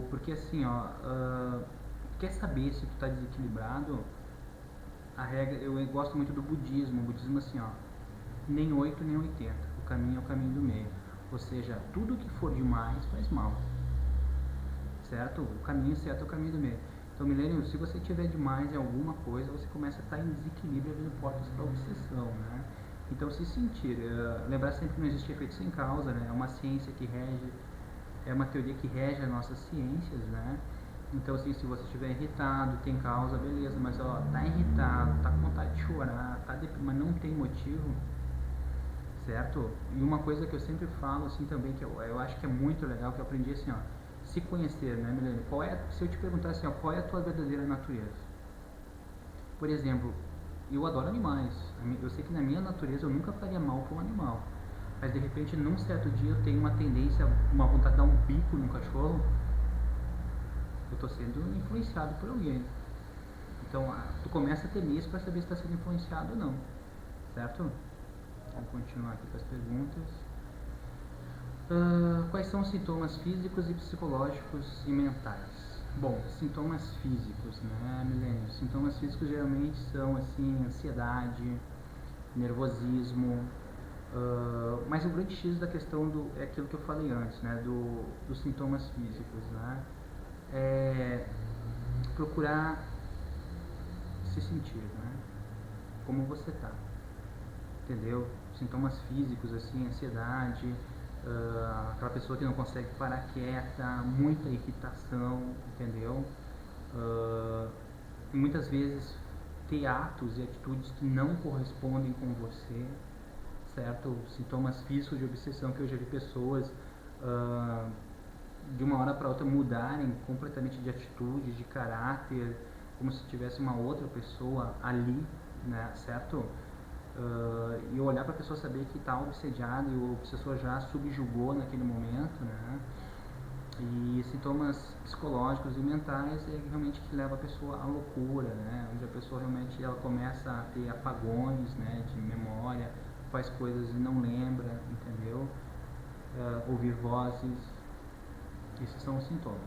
porque assim, ó, quer saber se tu está desequilibrado, a regra, eu gosto muito do budismo. O budismo assim, ó, nem 8 nem 80. O caminho é o caminho do meio. Ou seja, tudo que for demais faz mal. Certo? O caminho certo é o caminho do meio. Então, milênio, se você tiver demais em alguma coisa, você começa a estar em desequilíbrio, abrindo portas para obsessão, né? Então, se sentir, lembrar sempre que não existe efeito sem causa, né? É uma ciência que rege, é uma teoria que rege as nossas ciências, né? Então, assim, se você estiver irritado, tem causa, beleza, mas ó, tá irritado, tá com vontade de chorar, tá mas não tem motivo, certo? E uma coisa que eu sempre falo, assim, também, que eu acho que é muito legal, que eu aprendi assim, ó, se conhecer, né, Milene? Se eu te perguntar assim, ó, qual é a tua verdadeira natureza? Por exemplo, eu adoro animais. Eu sei que na minha natureza eu nunca faria mal para um animal. Mas de repente, num certo dia, eu tenho uma tendência, uma vontade de dar um bico num cachorro. Eu estou sendo influenciado por alguém. Então, tu começa a temer isso para saber se está sendo influenciado ou não. Certo? Vamos continuar aqui com as perguntas. Quais são os sintomas físicos e psicológicos e mentais? Bom, sintomas físicos, né, Milênio? Sintomas físicos geralmente são, assim, ansiedade, nervosismo, mas o grande X da questão é aquilo que eu falei antes, né, dos sintomas físicos, né? É procurar se sentir, né? Como você tá, entendeu? Sintomas físicos, assim, ansiedade, aquela pessoa que não consegue parar quieta, muita irritação, entendeu? E muitas vezes ter atos e atitudes que não correspondem com você, certo? Sintomas físicos de obsessão que eu já vi pessoas de uma hora para outra mudarem completamente de atitude, de caráter, como se tivesse uma outra pessoa ali, né, certo? E eu olhar para a pessoa, saber que está obsediado e o obsessor já subjugou naquele momento, né? E sintomas psicológicos e mentais é realmente que leva a pessoa à loucura, né? Onde a pessoa realmente ela começa a ter apagões, né, de memória, faz coisas e não lembra, entendeu? Ouvir vozes, esses são os sintomas.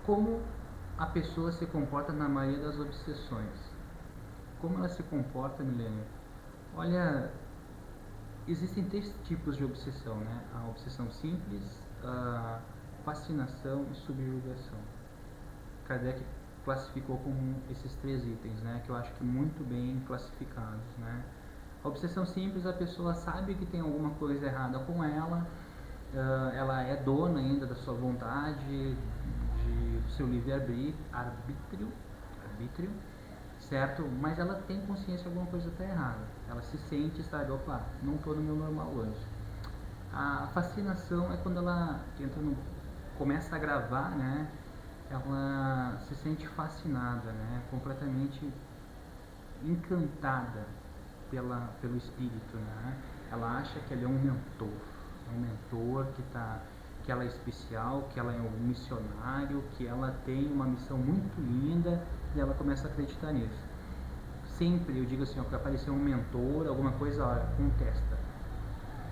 Como a pessoa se comporta na maioria das obsessões? Como ela se comporta, Milênio? Olha, existem 3 tipos de obsessão, né? A obsessão simples, a fascinação e subjugação. Kardec classificou como esses 3 itens, né? Que eu acho que muito bem classificados, né? A obsessão simples, a pessoa sabe que tem alguma coisa errada com ela, ela é dona ainda da sua vontade, do seu livre-arbítrio, certo? Mas ela tem consciência que alguma coisa está errada. Ela se sente, sabe, opa, não estou no meu normal hoje. A fascinação é quando ela começa a gravar, né? Ela se sente fascinada, né? Completamente encantada pelo espírito, né? Ela acha que ele é um mentor que ela é especial, que ela é um missionário, que ela tem uma missão muito linda e ela começa a acreditar nisso. Sempre eu digo assim, ó, para aparecer um mentor, alguma coisa, ó,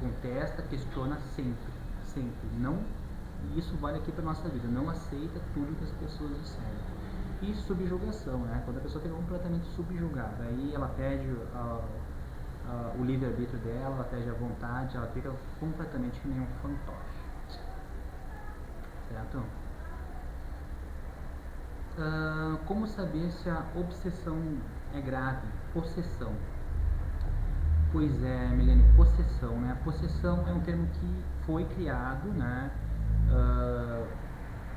contesta, questiona sempre, não, isso vale aqui para nossa vida, não aceita tudo que as pessoas disserem. E subjugação, né? Quando a pessoa fica completamente subjugada, aí ela perde o livre-arbítrio dela, ela perde a vontade, ela fica completamente que nem um fantoche. Certo? Como saber se a obsessão é grave? Possessão. Pois é, Milene, possessão, né? Possessão é um termo que foi criado, né?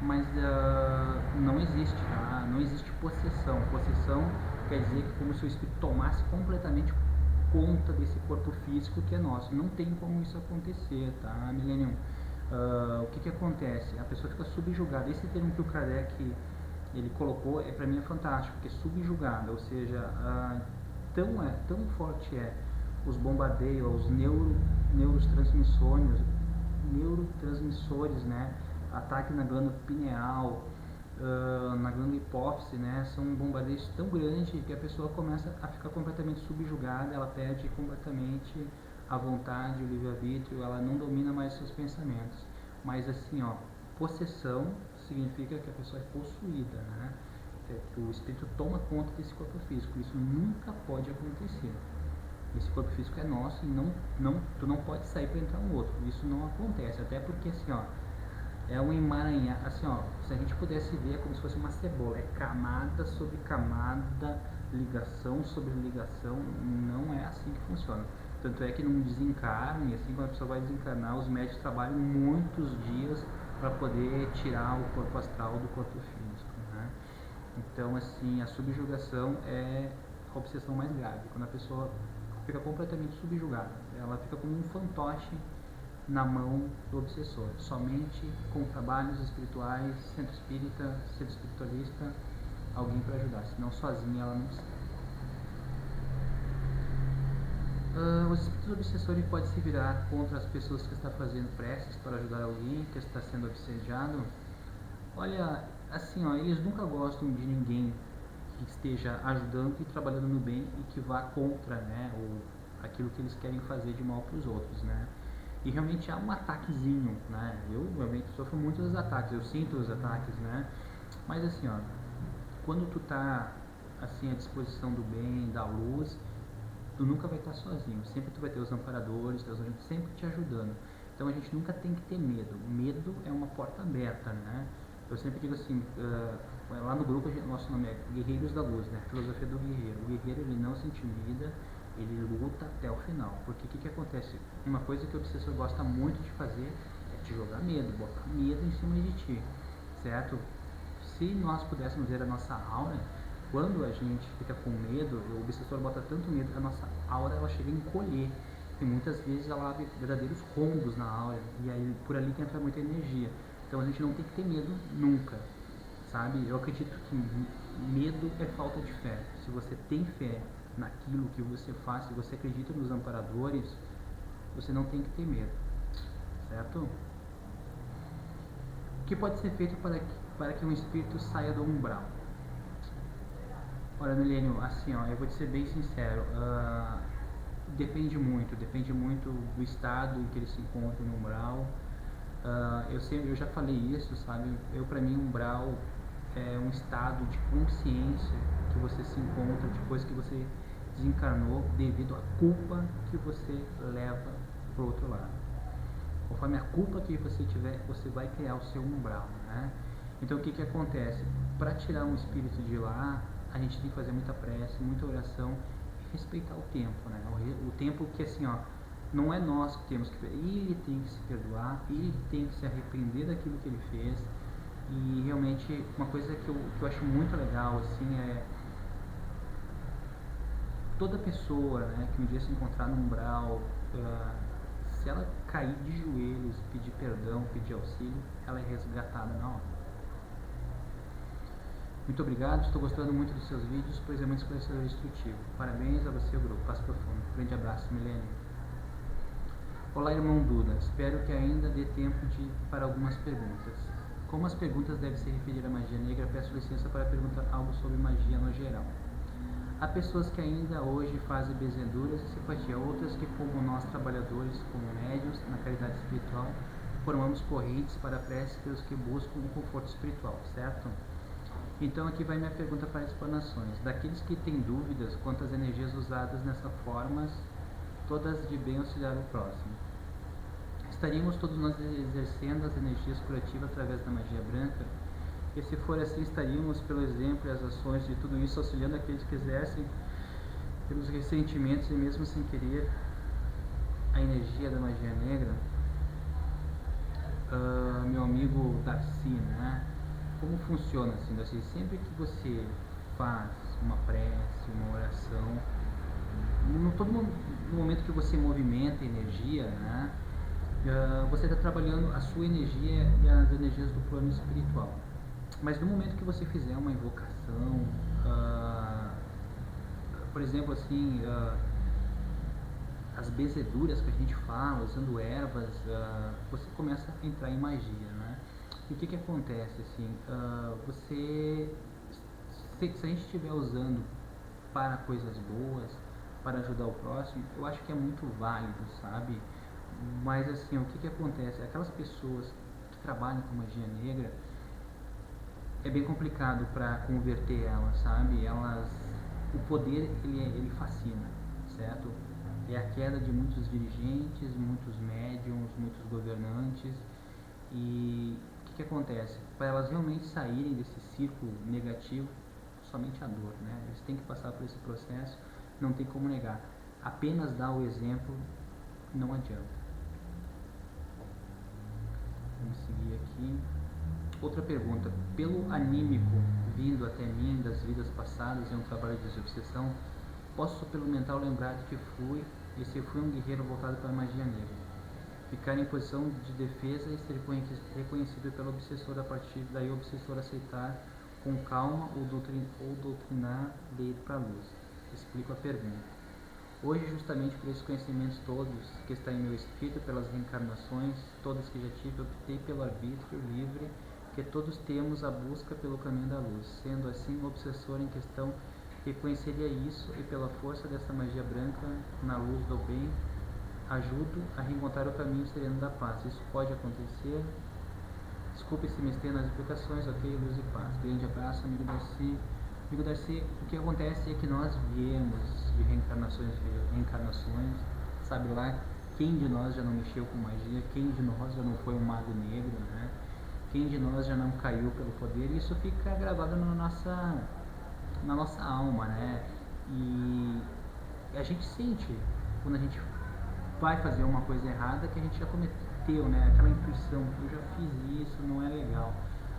Mas não existe, tá? Não existe possessão. Possessão quer dizer que como se o espírito tomasse completamente conta desse corpo físico que é nosso. Não tem como isso acontecer, tá, Millennium? O que acontece? A pessoa fica subjugada. Esse termo que o Kardec ele colocou, para mim é fantástico, porque é subjugada, ou seja, tão forte é os bombardeios, os neurotransmissores, né? Ataque na glândula pineal, na glândula hipófise, né? São bombardeios tão grandes que a pessoa começa a ficar completamente subjugada, ela perde completamente a vontade, o livre-arbítrio, ela não domina mais seus pensamentos. Mas assim, ó, possessão significa que a pessoa é possuída, né? Que o espírito toma conta desse corpo físico. Isso nunca pode acontecer. Esse corpo físico é nosso e tu não pode sair para entrar no outro. Isso não acontece, até porque assim, ó, é um emaranhar, assim, ó, se a gente pudesse ver é como se fosse uma cebola, é camada sobre camada, ligação sobre ligação, não é assim que funciona. Tanto é que num desencarne, assim, quando a pessoa vai desencarnar, os médicos trabalham muitos dias para poder tirar o corpo astral do corpo físico, né? Então, assim, a subjugação é a obsessão mais grave, quando a pessoa fica completamente subjugada, ela fica como um fantoche na mão do obsessor, somente com trabalhos espirituais, centro espírita, centro espiritualista, alguém para ajudar, senão sozinha ela não sai. Os espíritos obsessores podem se virar contra as pessoas que estão fazendo preces para ajudar alguém que está sendo obsediado. Olha, assim, ó, eles nunca gostam de ninguém que esteja ajudando e trabalhando no bem e que vá contra, né, aquilo que eles querem fazer de mal para os outros, né? E realmente há um ataquezinho, né? Eu realmente sofro muito dos ataques, eu sinto os ataques, né? Mas assim, ó, quando tu tá assim à disposição do bem, da luz, tu nunca vai estar sozinho. Sempre tu vai ter os amparadores, teus anjos sempre te ajudando. Então a gente nunca tem que ter medo. Medo é uma porta aberta, né? Eu sempre digo assim, lá no grupo nosso nome é Guerreiros da Luz, né? Filosofia do guerreiro. O guerreiro ele não se intimida, ele luta até o final. Porque o que acontece? Uma coisa que o obsessor gosta muito de fazer é te jogar medo, botar medo em cima de ti, certo? Se nós pudéssemos ver a nossa aura, quando a gente fica com medo, o obsessor bota tanto medo, a nossa aura ela chega a encolher. E muitas vezes ela abre verdadeiros rombos na aura, e aí por ali que entra muita energia. Então a gente não tem que ter medo nunca, sabe? Eu acredito que medo é falta de fé. Se você tem fé naquilo que você faz, se você acredita nos amparadores, você não tem que ter medo, certo? O que pode ser feito para que um espírito saia do umbral? Olha, Milênio, assim, ó, eu vou te ser bem sincero, depende muito do estado em que ele se encontra no umbral. Eu já falei isso, sabe? Para mim, umbral é um estado de consciência que você se encontra depois que você desencarnou devido à culpa que você leva pro outro lado. Conforme a culpa que você tiver, você vai criar o seu umbral, né? Então o que acontece? Para tirar um espírito de lá, a gente tem que fazer muita prece, muita oração e respeitar o tempo, né? O tempo que assim, ó, não é nós que temos que... Ele tem que se perdoar, ele tem que se arrepender daquilo que ele fez. E realmente uma coisa que eu acho muito legal assim é toda pessoa, né, que um dia se encontrar no umbral, se ela cair de joelhos, pedir perdão, pedir auxílio, ela é resgatada na hora. Muito obrigado, estou gostando muito dos seus vídeos, pois é muito esclarecedor e instrutivo. Parabéns a você, o grupo. Paz profundo. Grande abraço, Milênio. Olá, irmão Duda. Espero que ainda dê tempo para algumas perguntas. Como as perguntas devem se referir à magia negra, peço licença para perguntar algo sobre magia no geral. Há pessoas que ainda hoje fazem benzeduras e simpatia, outras que, como nós trabalhadores, como médiuns, na caridade espiritual, formamos correntes para preces pelos que buscam um conforto espiritual, certo? Então aqui vai minha pergunta para explanações. Daqueles que têm dúvidas quanto às energias usadas nessa forma, todas de bem auxiliar o próximo, estaríamos todos nós exercendo as energias curativas através da magia branca? E se for assim, estaríamos, pelo exemplo e as ações de tudo isso, auxiliando aqueles que exercem pelos ressentimentos e mesmo sem querer a energia da magia negra? Meu amigo Darcy, né? Como funciona assim, Darcy? Sempre que você faz uma prece, uma oração, no momento que você movimenta a energia, né? Você está trabalhando a sua energia e as energias do plano espiritual. Mas no momento que você fizer uma invocação, por exemplo, assim, as benzeduras que a gente fala, usando ervas, você começa a entrar em magia, né? E o que acontece, assim, se a gente estiver usando para coisas boas, para ajudar o próximo, eu acho que é muito válido, sabe? Mas assim, o que acontece? Aquelas pessoas que trabalham com magia negra, é bem complicado para converter elas, sabe? O poder ele fascina, certo? É a queda de muitos dirigentes, muitos médiums, muitos governantes. E o que acontece? Para elas realmente saírem desse círculo negativo, somente a dor, né? Eles têm que passar por esse processo, não tem como negar. Apenas dar o exemplo não adianta. Vamos seguir aqui. Outra pergunta. Pelo anímico vindo até mim das vidas passadas em um trabalho de desobsessão, posso pelo mental lembrar de que fui um guerreiro voltado para a magia negra. Ficar em posição de defesa e ser reconhecido pelo obsessor, a partir daí o obsessor aceitar com calma ou doutrinar de ir para a luz. Explico a pergunta. Hoje, justamente por esses conhecimentos todos que está em meu espírito, pelas reencarnações, todas que já tive, optei pelo arbítrio livre que todos temos a busca pelo caminho da luz. Sendo assim, o obsessor em questão reconheceria isso e pela força dessa magia branca na luz do bem, ajudo a reencontrar o caminho sereno da paz. Isso pode acontecer? Desculpe se me estendo nas explicações, ok? Luz e paz. Grande abraço, amigo Darcy. Amigo Darcy, o que acontece é que nós viemos de reencarnações, sabe lá, quem de nós já não mexeu com magia, quem de nós já não foi um mago negro, né? Quem de nós já não caiu pelo poder? E isso fica gravado na nossa alma, né? E a gente sente, quando a gente vai fazer uma coisa errada, que a gente já cometeu, né? Aquela intuição, eu já fiz isso, não é legal.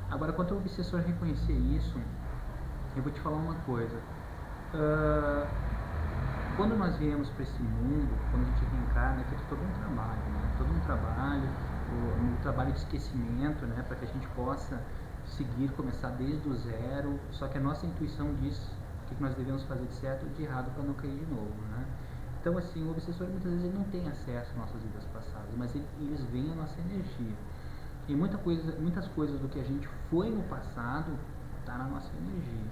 Agora, quando o obsessor reconhecer isso, eu vou te falar uma coisa. Quando nós viemos para esse mundo, quando a gente reencarna, é feito todo um trabalho, né? Todo um trabalho, um trabalho de esquecimento, né? Para que a gente possa seguir, começar desde o zero. Só que a nossa intuição diz o que nós devemos fazer de certo ou de errado para não cair de novo, né? Então, assim, o obsessor muitas vezes ele não tem acesso às nossas vidas passadas, mas eles veem a nossa energia. E muitas coisas do que a gente foi no passado está na nossa energia.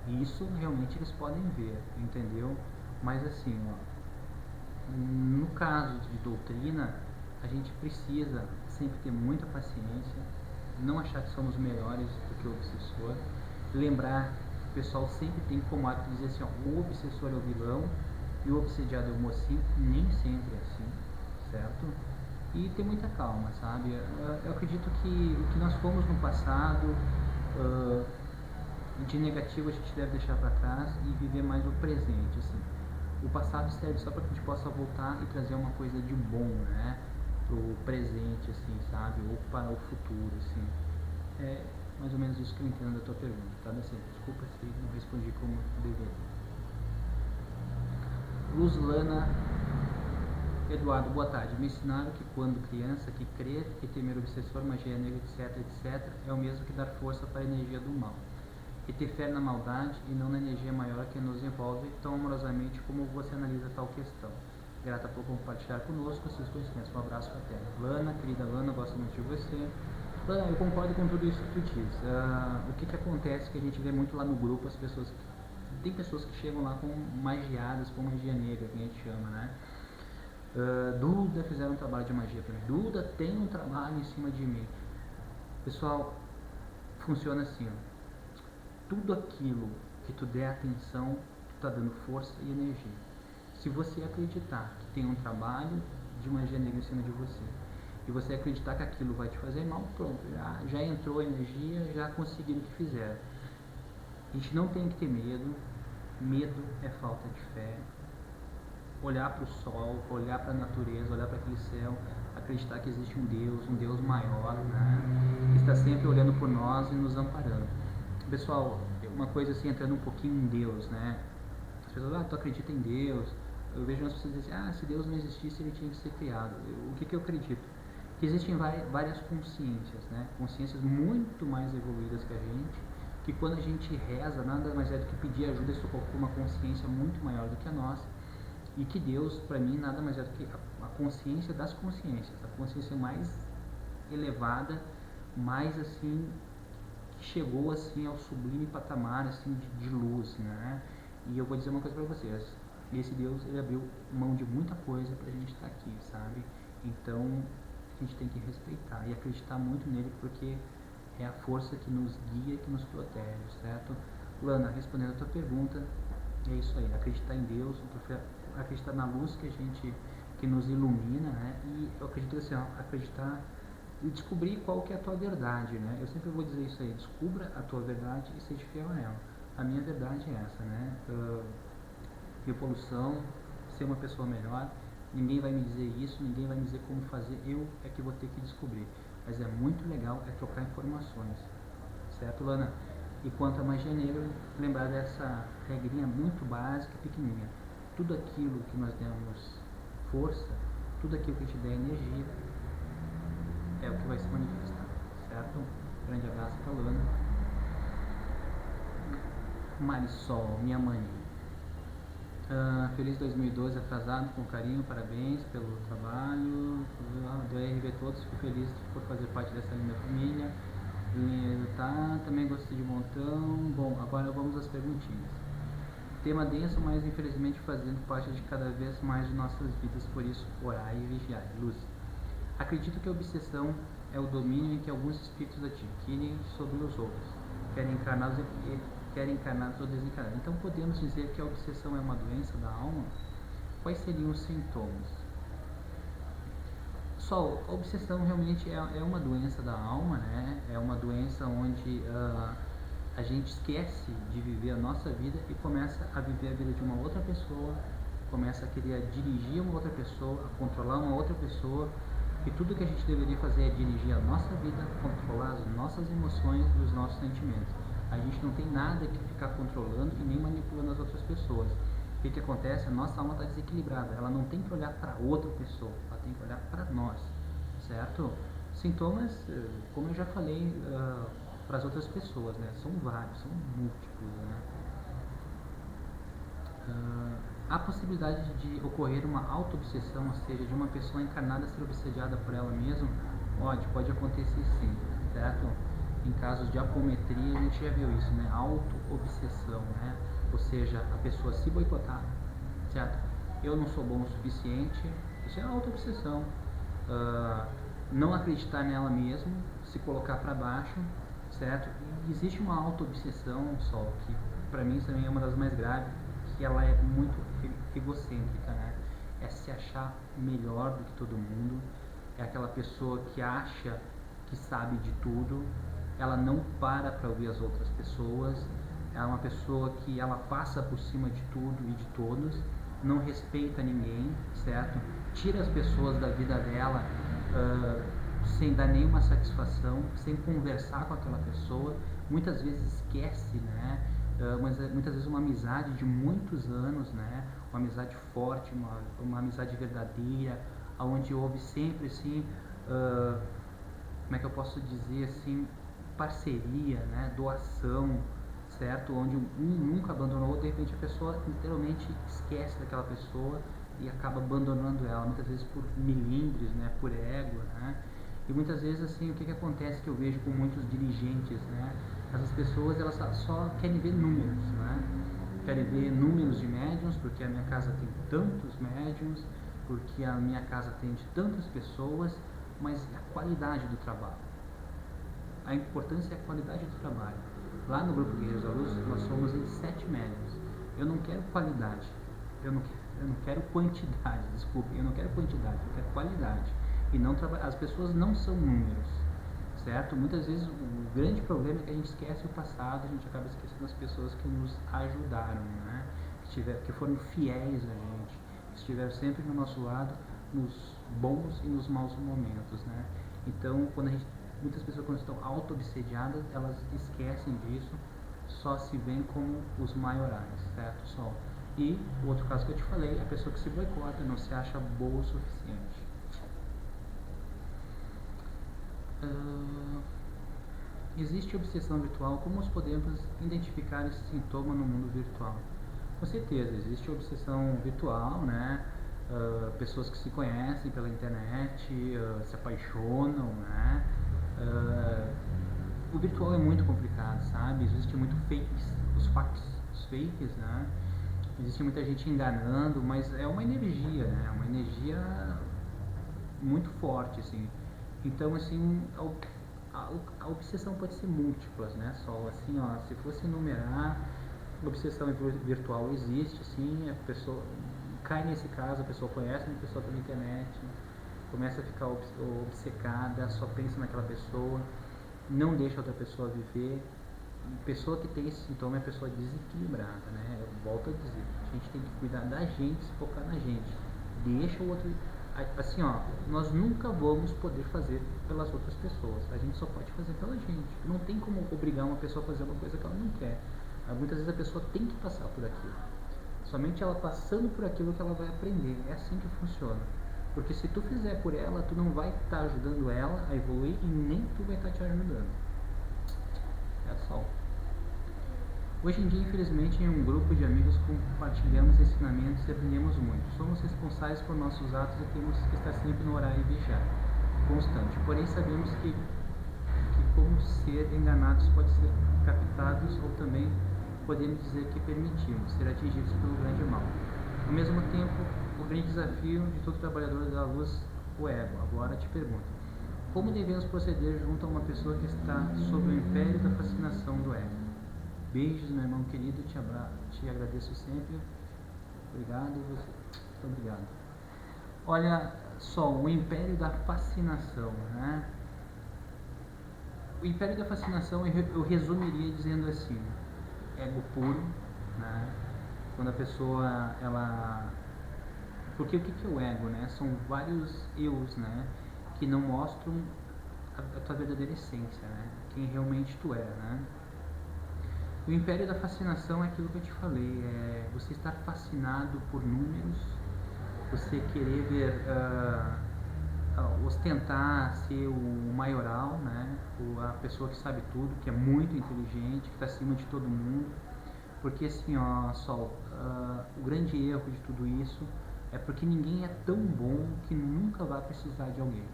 E isso realmente eles podem ver, entendeu? Mas assim, ó, no caso de doutrina, a gente precisa sempre ter muita paciência, não achar que somos melhores do que o obsessor, lembrar que o pessoal sempre tem como hábito dizer assim, ó, o obsessor é o vilão e o obsediado é o mocinho, nem sempre é assim, certo? E ter muita calma, sabe? Eu acredito que o que nós fomos no passado, de negativo a gente deve deixar para trás e viver mais o presente, assim. O passado serve só para que a gente possa voltar e trazer uma coisa de bom, né? Pro presente, assim, sabe? Ou para o futuro, assim. É mais ou menos isso que eu entendo da tua pergunta, tá? Assim, desculpa se não respondi como deveria. Luz Lana Eduardo, boa tarde. Me ensinaram que quando criança, que crer e temer o obsessor, magia negra, etc, é o mesmo que dar força para a energia do mal. E ter fé na maldade e não na energia maior que nos envolve tão amorosamente. Como você analisa tal questão? Grata por compartilhar conosco seus conhecimentos. Um abraço fraterno. Lana, querida Lana, gosto muito de você. Lana, eu concordo com tudo isso que tu diz. O que acontece que a gente vê muito lá no grupo, as pessoas... Tem pessoas que chegam lá com magiadas, com magia negra, que a gente chama, né? Duda fizeram um trabalho de magia para mim. Duda tem um trabalho em cima de mim. Pessoal, funciona assim, ó. Tudo aquilo que tu der atenção, tu tá dando força e energia. Se você acreditar que tem um trabalho de magia negra em cima de você, e você acreditar que aquilo vai te fazer mal, pronto, já entrou a energia, já conseguiram o que fizeram. A gente não tem que ter medo. Medo é falta de fé. Olhar para o sol, olhar para a natureza, olhar para aquele céu, acreditar que existe um Deus maior, né? Que está sempre olhando por nós e nos amparando. Pessoal, uma coisa assim, entrando um pouquinho em Deus, né? As pessoas, tu acredita em Deus? Eu vejo as pessoas dizendo, se Deus não existisse, ele tinha que ser criado. O que eu acredito? Que existem várias consciências, né? Consciências muito mais evoluídas que a gente, que quando a gente reza, nada mais é do que pedir ajuda e socorro por uma consciência muito maior do que a nossa. E que Deus, para mim, nada mais é do que a consciência das consciências, a consciência mais elevada, mais assim, que chegou assim ao sublime patamar assim de luz, né? E eu vou dizer uma coisa para vocês, esse Deus, ele abriu mão de muita coisa pra gente estar aqui, sabe? Então, a gente tem que respeitar e acreditar muito nele, porque é a força que nos guia, que nos protege, certo? Lana, respondendo a tua pergunta, é isso aí, acreditar em Deus, acreditar na luz que nos ilumina, né? E eu acredito assim, ó, acreditar e descobrir qual que é a tua verdade, né? Eu sempre vou dizer isso aí, descubra a tua verdade e seja fiel a ela. A minha verdade é essa, né? Evolução, ser uma pessoa melhor, ninguém vai me dizer isso, ninguém vai me dizer como fazer, eu é que vou ter que descobrir. Mas é muito legal trocar informações, certo, Lana? E quanto à magia negra, lembrar dessa regrinha muito básica, pequenininha. Tudo aquilo que nós demos força, tudo aquilo que te der energia, é o que vai se manifestar, certo? Um grande abraço para Lana. Marisol, minha mãe. Feliz 2012 atrasado, com carinho, parabéns pelo trabalho. Do RV todos, fico feliz por fazer parte dessa linda família. Tá, também gostei de montão. Bom, agora vamos às perguntinhas. Tema denso, mas infelizmente fazendo parte de cada vez mais de nossas vidas, por isso orar e vigiar. Luz. Acredito que a obsessão é o domínio em que alguns espíritos adquirem sobre os outros, querem encarnados ou desencarnados. Então podemos dizer que a obsessão é uma doença da alma? Quais seriam os sintomas? Só, a obsessão realmente é uma doença da alma, né? É uma doença onde a gente esquece de viver a nossa vida e começa a viver a vida de uma outra pessoa, começa a querer dirigir uma outra pessoa, a controlar uma outra pessoa, e tudo que a gente deveria fazer é dirigir a nossa vida, controlar as nossas emoções e os nossos sentimentos. A gente não tem nada que ficar controlando e nem manipulando as outras pessoas. O que acontece? A nossa alma está desequilibrada, ela não tem que olhar para outra pessoa, ela tem que olhar para nós, certo? Sintomas, como eu já falei para as outras pessoas, né? São vários, são múltiplos, né? Há possibilidade de ocorrer uma auto-obsessão, ou seja, de uma pessoa encarnada ser obsediada por ela mesma? Pode acontecer sim, certo? Em casos de apometria a gente já viu isso, né? Auto-obsessão, né? Ou seja, a pessoa se boicotar, certo? Eu não sou bom o suficiente, isso é auto-obsessão. Não acreditar nela mesmo, se colocar para baixo, certo? E existe uma auto-obsessão, só que para mim também é uma das mais graves, que ela é muito egocêntrica, né? É se achar melhor do que todo mundo, é aquela pessoa que acha que sabe de tudo, ela não para ouvir as outras pessoas, é uma pessoa que ela passa por cima de tudo e de todos, não respeita ninguém, certo? Tira as pessoas da vida dela sem dar nenhuma satisfação, sem conversar com aquela pessoa, muitas vezes esquece, né? Mas muitas vezes uma amizade de muitos anos, né? Uma amizade forte, uma amizade verdadeira, onde houve sempre assim, como é que eu posso dizer assim, parceria, né? Doação, certo? Onde um nunca abandonou, de repente a pessoa literalmente esquece daquela pessoa e acaba abandonando ela, muitas vezes por milindres, né? Por ego, né? E muitas vezes assim, o que acontece que eu vejo com muitos dirigentes, né? Essas pessoas, elas só querem ver números, né? Querem ver números de médiums, porque a minha casa tem tantos médiums, porque a minha casa atende tantas pessoas, mas a qualidade do trabalho. A importância é a qualidade do trabalho. Lá no Grupo Guerreiros da Luz, nós somos em 7 médiums. Eu não quero qualidade, eu não quero quantidade, desculpe, eu não quero quantidade, eu quero qualidade. E não as pessoas não são números, certo? Muitas vezes o grande problema é que a gente esquece o passado, a gente acaba esquecendo as pessoas que nos ajudaram, né? Que foram fiéis a gente, que estiveram sempre do nosso lado nos bons e nos maus momentos, né? Então, muitas pessoas quando estão auto-obsediadas, elas esquecem disso, só se veem como os maiorais, certo? E o outro caso que eu te falei, a pessoa que se boicota, não se acha boa o suficiente. Existe obsessão virtual? Como nós podemos identificar esse sintoma no mundo virtual? Com certeza, existe obsessão virtual, né? Pessoas que se conhecem pela internet, se apaixonam, né? O virtual é muito complicado, sabe? Existe muito fakes, os fakes, né? Existe muita gente enganando, mas é uma energia, né? Uma energia muito forte, assim. Então, assim, a obsessão pode ser múltiplas, né? Só assim, ó, se fosse enumerar, obsessão virtual existe, sim, a pessoa cai nesse caso, a pessoa conhece uma pessoa pela internet, começa a ficar obcecada, só pensa naquela pessoa, não deixa outra pessoa viver. Pessoa que tem esse sintoma é pessoa desequilibrada, né? Eu volto a dizer, a gente tem que cuidar da gente, se focar na gente. Deixa o outro. Assim, ó, nós nunca vamos poder fazer pelas outras pessoas. A gente só pode fazer pela gente. Não tem como obrigar uma pessoa a fazer uma coisa que ela não quer. Muitas vezes a pessoa tem que passar por aquilo. Somente ela passando por aquilo que ela vai aprender. É assim que funciona. Porque se tu fizer por ela, tu não vai estar ajudando ela a evoluir e nem tu vai estar te ajudando. É só. Hoje em dia, infelizmente, em um grupo de amigos compartilhamos ensinamentos e aprendemos muito. Somos responsáveis por nossos atos e temos que estar sempre no horário e vigiar, constante. Porém, sabemos que como ser enganados pode ser captados ou também podemos dizer que permitimos ser atingidos pelo grande mal. Ao mesmo tempo, o grande desafio de todo trabalhador da luz, o ego. Agora te pergunto, como devemos proceder junto a uma pessoa que está sob o império da fascinação do ego? Beijos, meu irmão querido, te agradeço sempre. Obrigado, você. Muito obrigado. Olha só, o império da fascinação, né? O império da fascinação eu resumiria dizendo assim, ego puro, né? Quando a pessoa, ela... Porque o que é o ego, né? São vários eus, né? Que não mostram a tua verdadeira essência, né? Quem realmente tu é, né? O império da fascinação é aquilo que eu te falei, é você estar fascinado por números, você querer ver, ostentar ser o maioral, né? A pessoa que sabe tudo, que é muito inteligente, que está acima de todo mundo. Porque assim, ó, Sol, o grande erro de tudo isso é porque ninguém é tão bom que nunca vai precisar de alguém.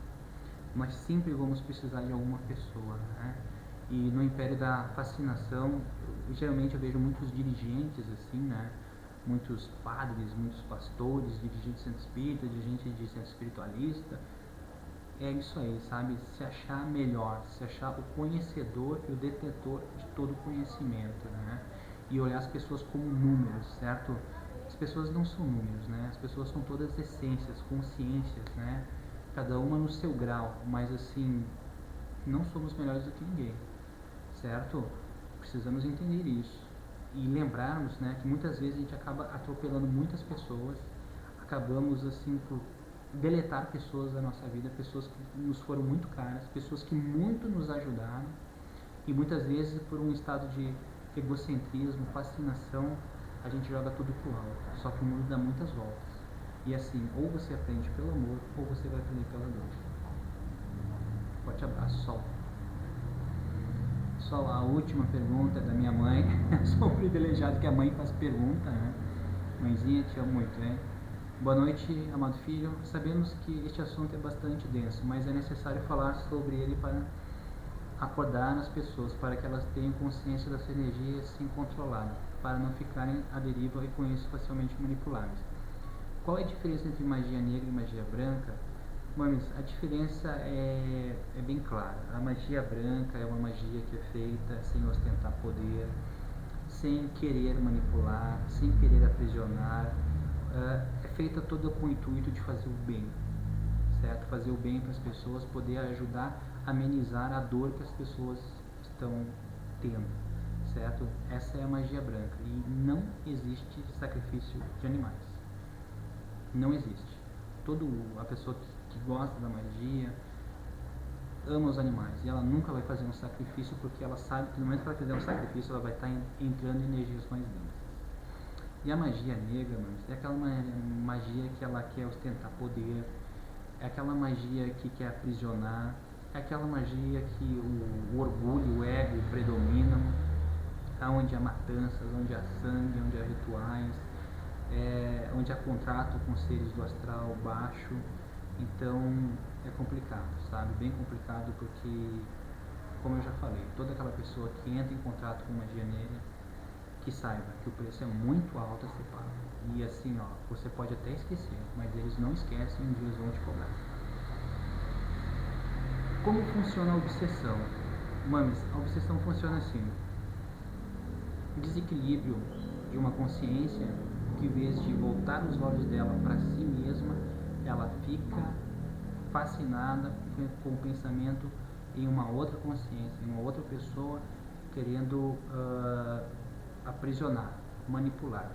Nós sempre vamos precisar de alguma pessoa, né? E no império da fascinação, geralmente eu vejo muitos dirigentes assim, né? Muitos padres, muitos pastores, dirigentes de centro espírita, dirigentes de centro espiritualista. É isso aí, sabe? Se achar melhor, se achar o conhecedor e o detetor de todo o conhecimento, né? E olhar as pessoas como números, certo? As pessoas não são números, né? As pessoas são todas essências, consciências, né? Cada uma no seu grau, mas assim, não somos melhores do que ninguém, certo? Precisamos entender isso e lembrarmos, né, que muitas vezes a gente acaba atropelando muitas pessoas, acabamos assim por deletar pessoas da nossa vida, pessoas que nos foram muito caras, pessoas que muito nos ajudaram, e muitas vezes por um estado de egocentrismo, fascinação, a gente joga tudo pro alto. Só que o mundo dá muitas voltas. E assim, ou você aprende pelo amor, ou você vai aprender pela dor. Forte abraço, Sol. Só a última pergunta é da minha mãe. Sou um privilegiado que a mãe faz pergunta, né? Mãezinha, te amo muito, né? Boa noite, amado filho. Sabemos que este assunto é bastante denso, mas é necessário falar sobre ele para acordar as pessoas, para que elas tenham consciência da sua energia assim controlada, para não ficarem à deriva e com isso facilmente manipuláveis. Qual é a diferença entre magia negra e magia branca? Mames, a diferença é bem clara. A magia branca é uma magia que é feita sem ostentar poder, sem querer manipular, sem querer aprisionar. É feita toda com o intuito de fazer o bem, certo? Fazer o bem para as pessoas, poder ajudar a amenizar a dor que as pessoas estão tendo, certo? Essa é a magia branca e não existe sacrifício de animais. Não existe. A pessoa que gosta da magia ama os animais e ela nunca vai fazer um sacrifício porque ela sabe que no momento que ela fizer um sacrifício ela vai estar entrando em energias mais densas. E a magia negra, mano, é aquela magia que ela quer ostentar poder, é aquela magia que quer aprisionar, é aquela magia que o orgulho, o ego predominam, onde há matanças, onde há sangue, onde há rituais, onde há contrato com seres do astral baixo. Então é complicado, sabe? Bem complicado porque, como eu já falei, toda aquela pessoa que entra em contato com magia negra, que saiba que o preço é muito alto a ser pago. E assim, ó, você pode até esquecer, mas eles não esquecem e um dia eles vão te cobrar. Como funciona a obsessão? Mames, a obsessão funciona assim: desequilíbrio de uma consciência que, em vez de voltar os olhos dela para si mesma, ela fica fascinada com o pensamento em uma outra consciência, em uma outra pessoa, querendo aprisionar, manipular,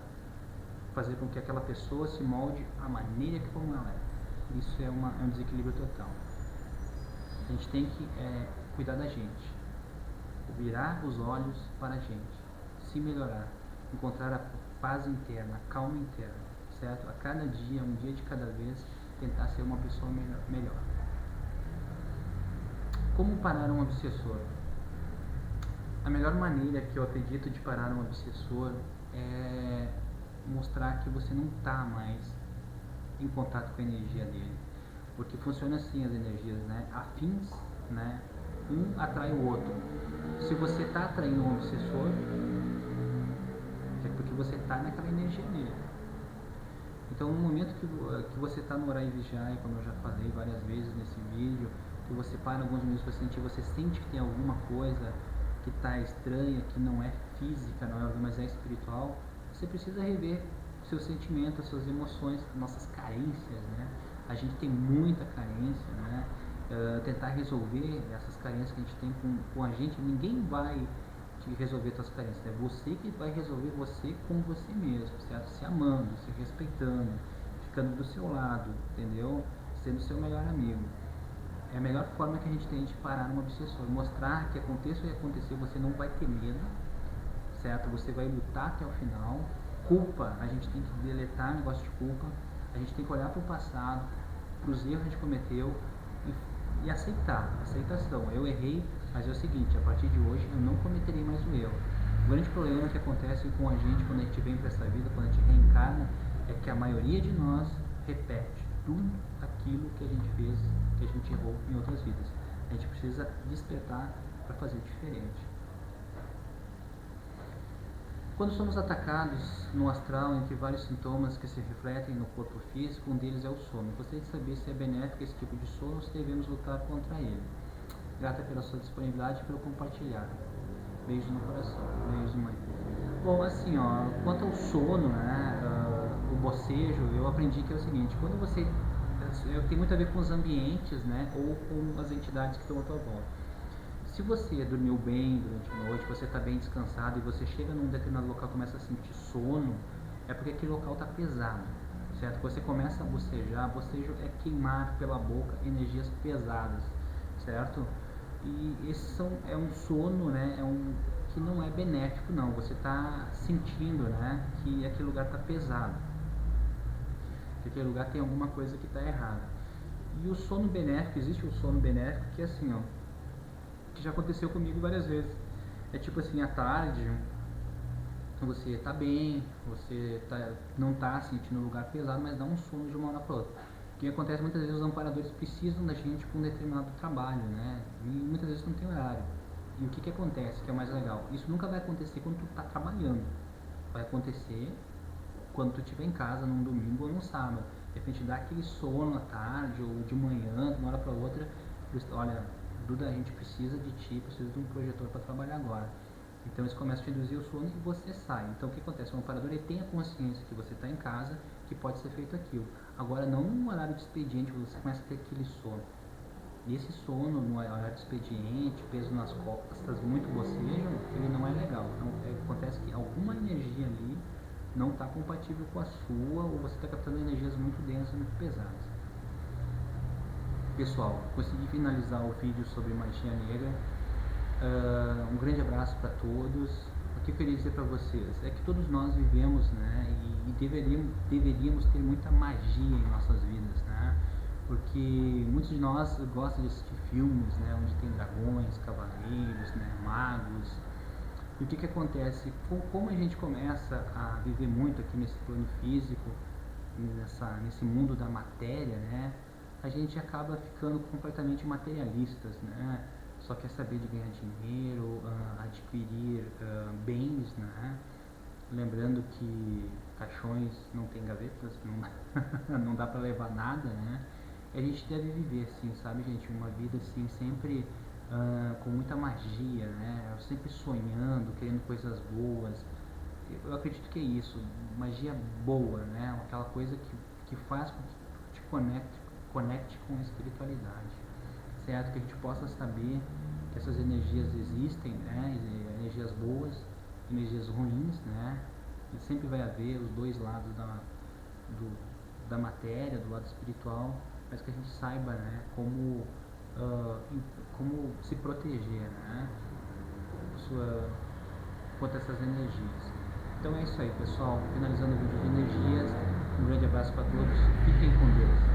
fazer com que aquela pessoa se molde à maneira que como ela é. Isso é um desequilíbrio total. A gente tem que cuidar da gente, virar os olhos para a gente, se melhorar, encontrar a paz interna, a calma interna, certo? A cada dia, um dia de cada vez, tentar ser uma pessoa melhor. Como parar um obsessor? A melhor maneira que eu acredito de parar um obsessor é mostrar que você não está mais em contato com a energia dele, porque funciona assim as energias, né? Afins, né? Um atrai o outro. Se você está atraindo um obsessor, é porque você está naquela energia dele. Então, no momento que você está no horário vigiar, como eu já falei várias vezes nesse vídeo, que você para alguns minutos para sentir, você sente que tem alguma coisa que está estranha, que não é física, não é, mas é espiritual, você precisa rever seus sentimentos, suas emoções, nossas carências, né? A gente tem muita carência, né? Tentar resolver essas carências que a gente tem com a gente, ninguém vai te resolver suas carências, é você que vai resolver você com você mesmo, certo? Se amando, se respeitando, ficando do seu lado, entendeu? Sendo seu melhor amigo. É a melhor forma que a gente tem de parar um obsessor, mostrar que aconteça o que acontecer, você não vai ter medo, certo? Você vai lutar até o final. Culpa, a gente tem que deletar o negócio de culpa, a gente tem que olhar para o passado, para os erros que a gente cometeu e aceitar, aceitação. Eu errei, mas é o seguinte, a partir de hoje eu não cometerei mais o erro. O grande problema que acontece com a gente quando a gente vem para essa vida, quando a gente reencarna, é que a maioria de nós repete tudo aquilo que a gente fez, que a gente errou em outras vidas. A gente precisa despertar para fazer diferente. Quando somos atacados no astral entre vários sintomas que se refletem no corpo físico, um deles é o sono. Gostaria de saber se é benéfico esse tipo de sono ou se devemos lutar contra ele. Grata pela sua disponibilidade e pelo compartilhar. Beijo no coração. Beijo, mãe. Bom, assim, ó, quanto ao sono, né, o bocejo, eu aprendi que é o seguinte: quando você, tem muito a ver com os ambientes, né, ou com as entidades que estão à tua volta. Se você dormiu bem durante a noite, você está bem descansado e você chega num determinado local e começa a sentir sono, é porque aquele local está pesado, certo? Você começa a bocejar, bocejo é queimar pela boca energias pesadas, certo? E esse é um sono, né? Que não é benéfico, não. Você está sentindo, né, que aquele lugar está pesado, que aquele lugar tem alguma coisa que está errada. E o sono benéfico, existe o sono benéfico que é assim, ó, que já aconteceu comigo várias vezes. É tipo assim, à tarde, você tá bem, você não tá sentindo um lugar pesado, mas dá um sono de uma hora para outra. O que acontece muitas vezes, os amparadores precisam da gente com um determinado trabalho, né? E muitas vezes não tem horário. E o que acontece, que é o mais legal? Isso nunca vai acontecer quando tu tá trabalhando. Vai acontecer quando tu estiver em casa num domingo ou num sábado. De repente dá aquele sono à tarde ou de manhã, de uma hora para outra, olha, Duda, a gente precisa de ti, precisa de um projetor para trabalhar agora. Então eles começam a te induzir o sono e você sai. Então o que acontece? O amparador ele tem a consciência que você está em casa, que pode ser feito aquilo. Agora não no horário de expediente, você começa a ter aquele sono. E esse sono no horário de expediente, peso nas costas, muito bocejo, ele não é legal. Então, acontece que alguma energia ali não está compatível com a sua, ou você está captando energias muito densas, muito pesadas. Pessoal, consegui finalizar o vídeo sobre magia negra. Um grande abraço para todos. O que eu queria dizer para vocês é que todos nós vivemos, né, e deveríamos ter muita magia em nossas vidas, né, porque muitos de nós gostam de assistir filmes, né, onde tem dragões, cavaleiros, né, magos. E o que acontece? Como a gente começa a viver muito aqui nesse plano físico, nesse mundo da matéria, né, a gente acaba ficando completamente materialistas, né? Só quer saber de ganhar dinheiro, adquirir bens, né? Lembrando que caixões não tem gavetas, não dá para levar nada, né? a gente deve viver assim, sabe, gente? Uma vida assim, sempre com muita magia, né? Sempre sonhando, querendo coisas boas. Eu acredito que é isso, magia boa, né? Aquela coisa que faz com que te conecte com a espiritualidade, certo? Que a gente possa saber que essas energias existem, né? Energias boas, energias ruins, né? E sempre vai haver os dois lados da matéria, do lado espiritual, mas que a gente saiba, né? Como se proteger, né? Contra essas energias. Então é isso aí, pessoal. Finalizando o vídeo de energias. Um grande abraço para todos. Fiquem com Deus.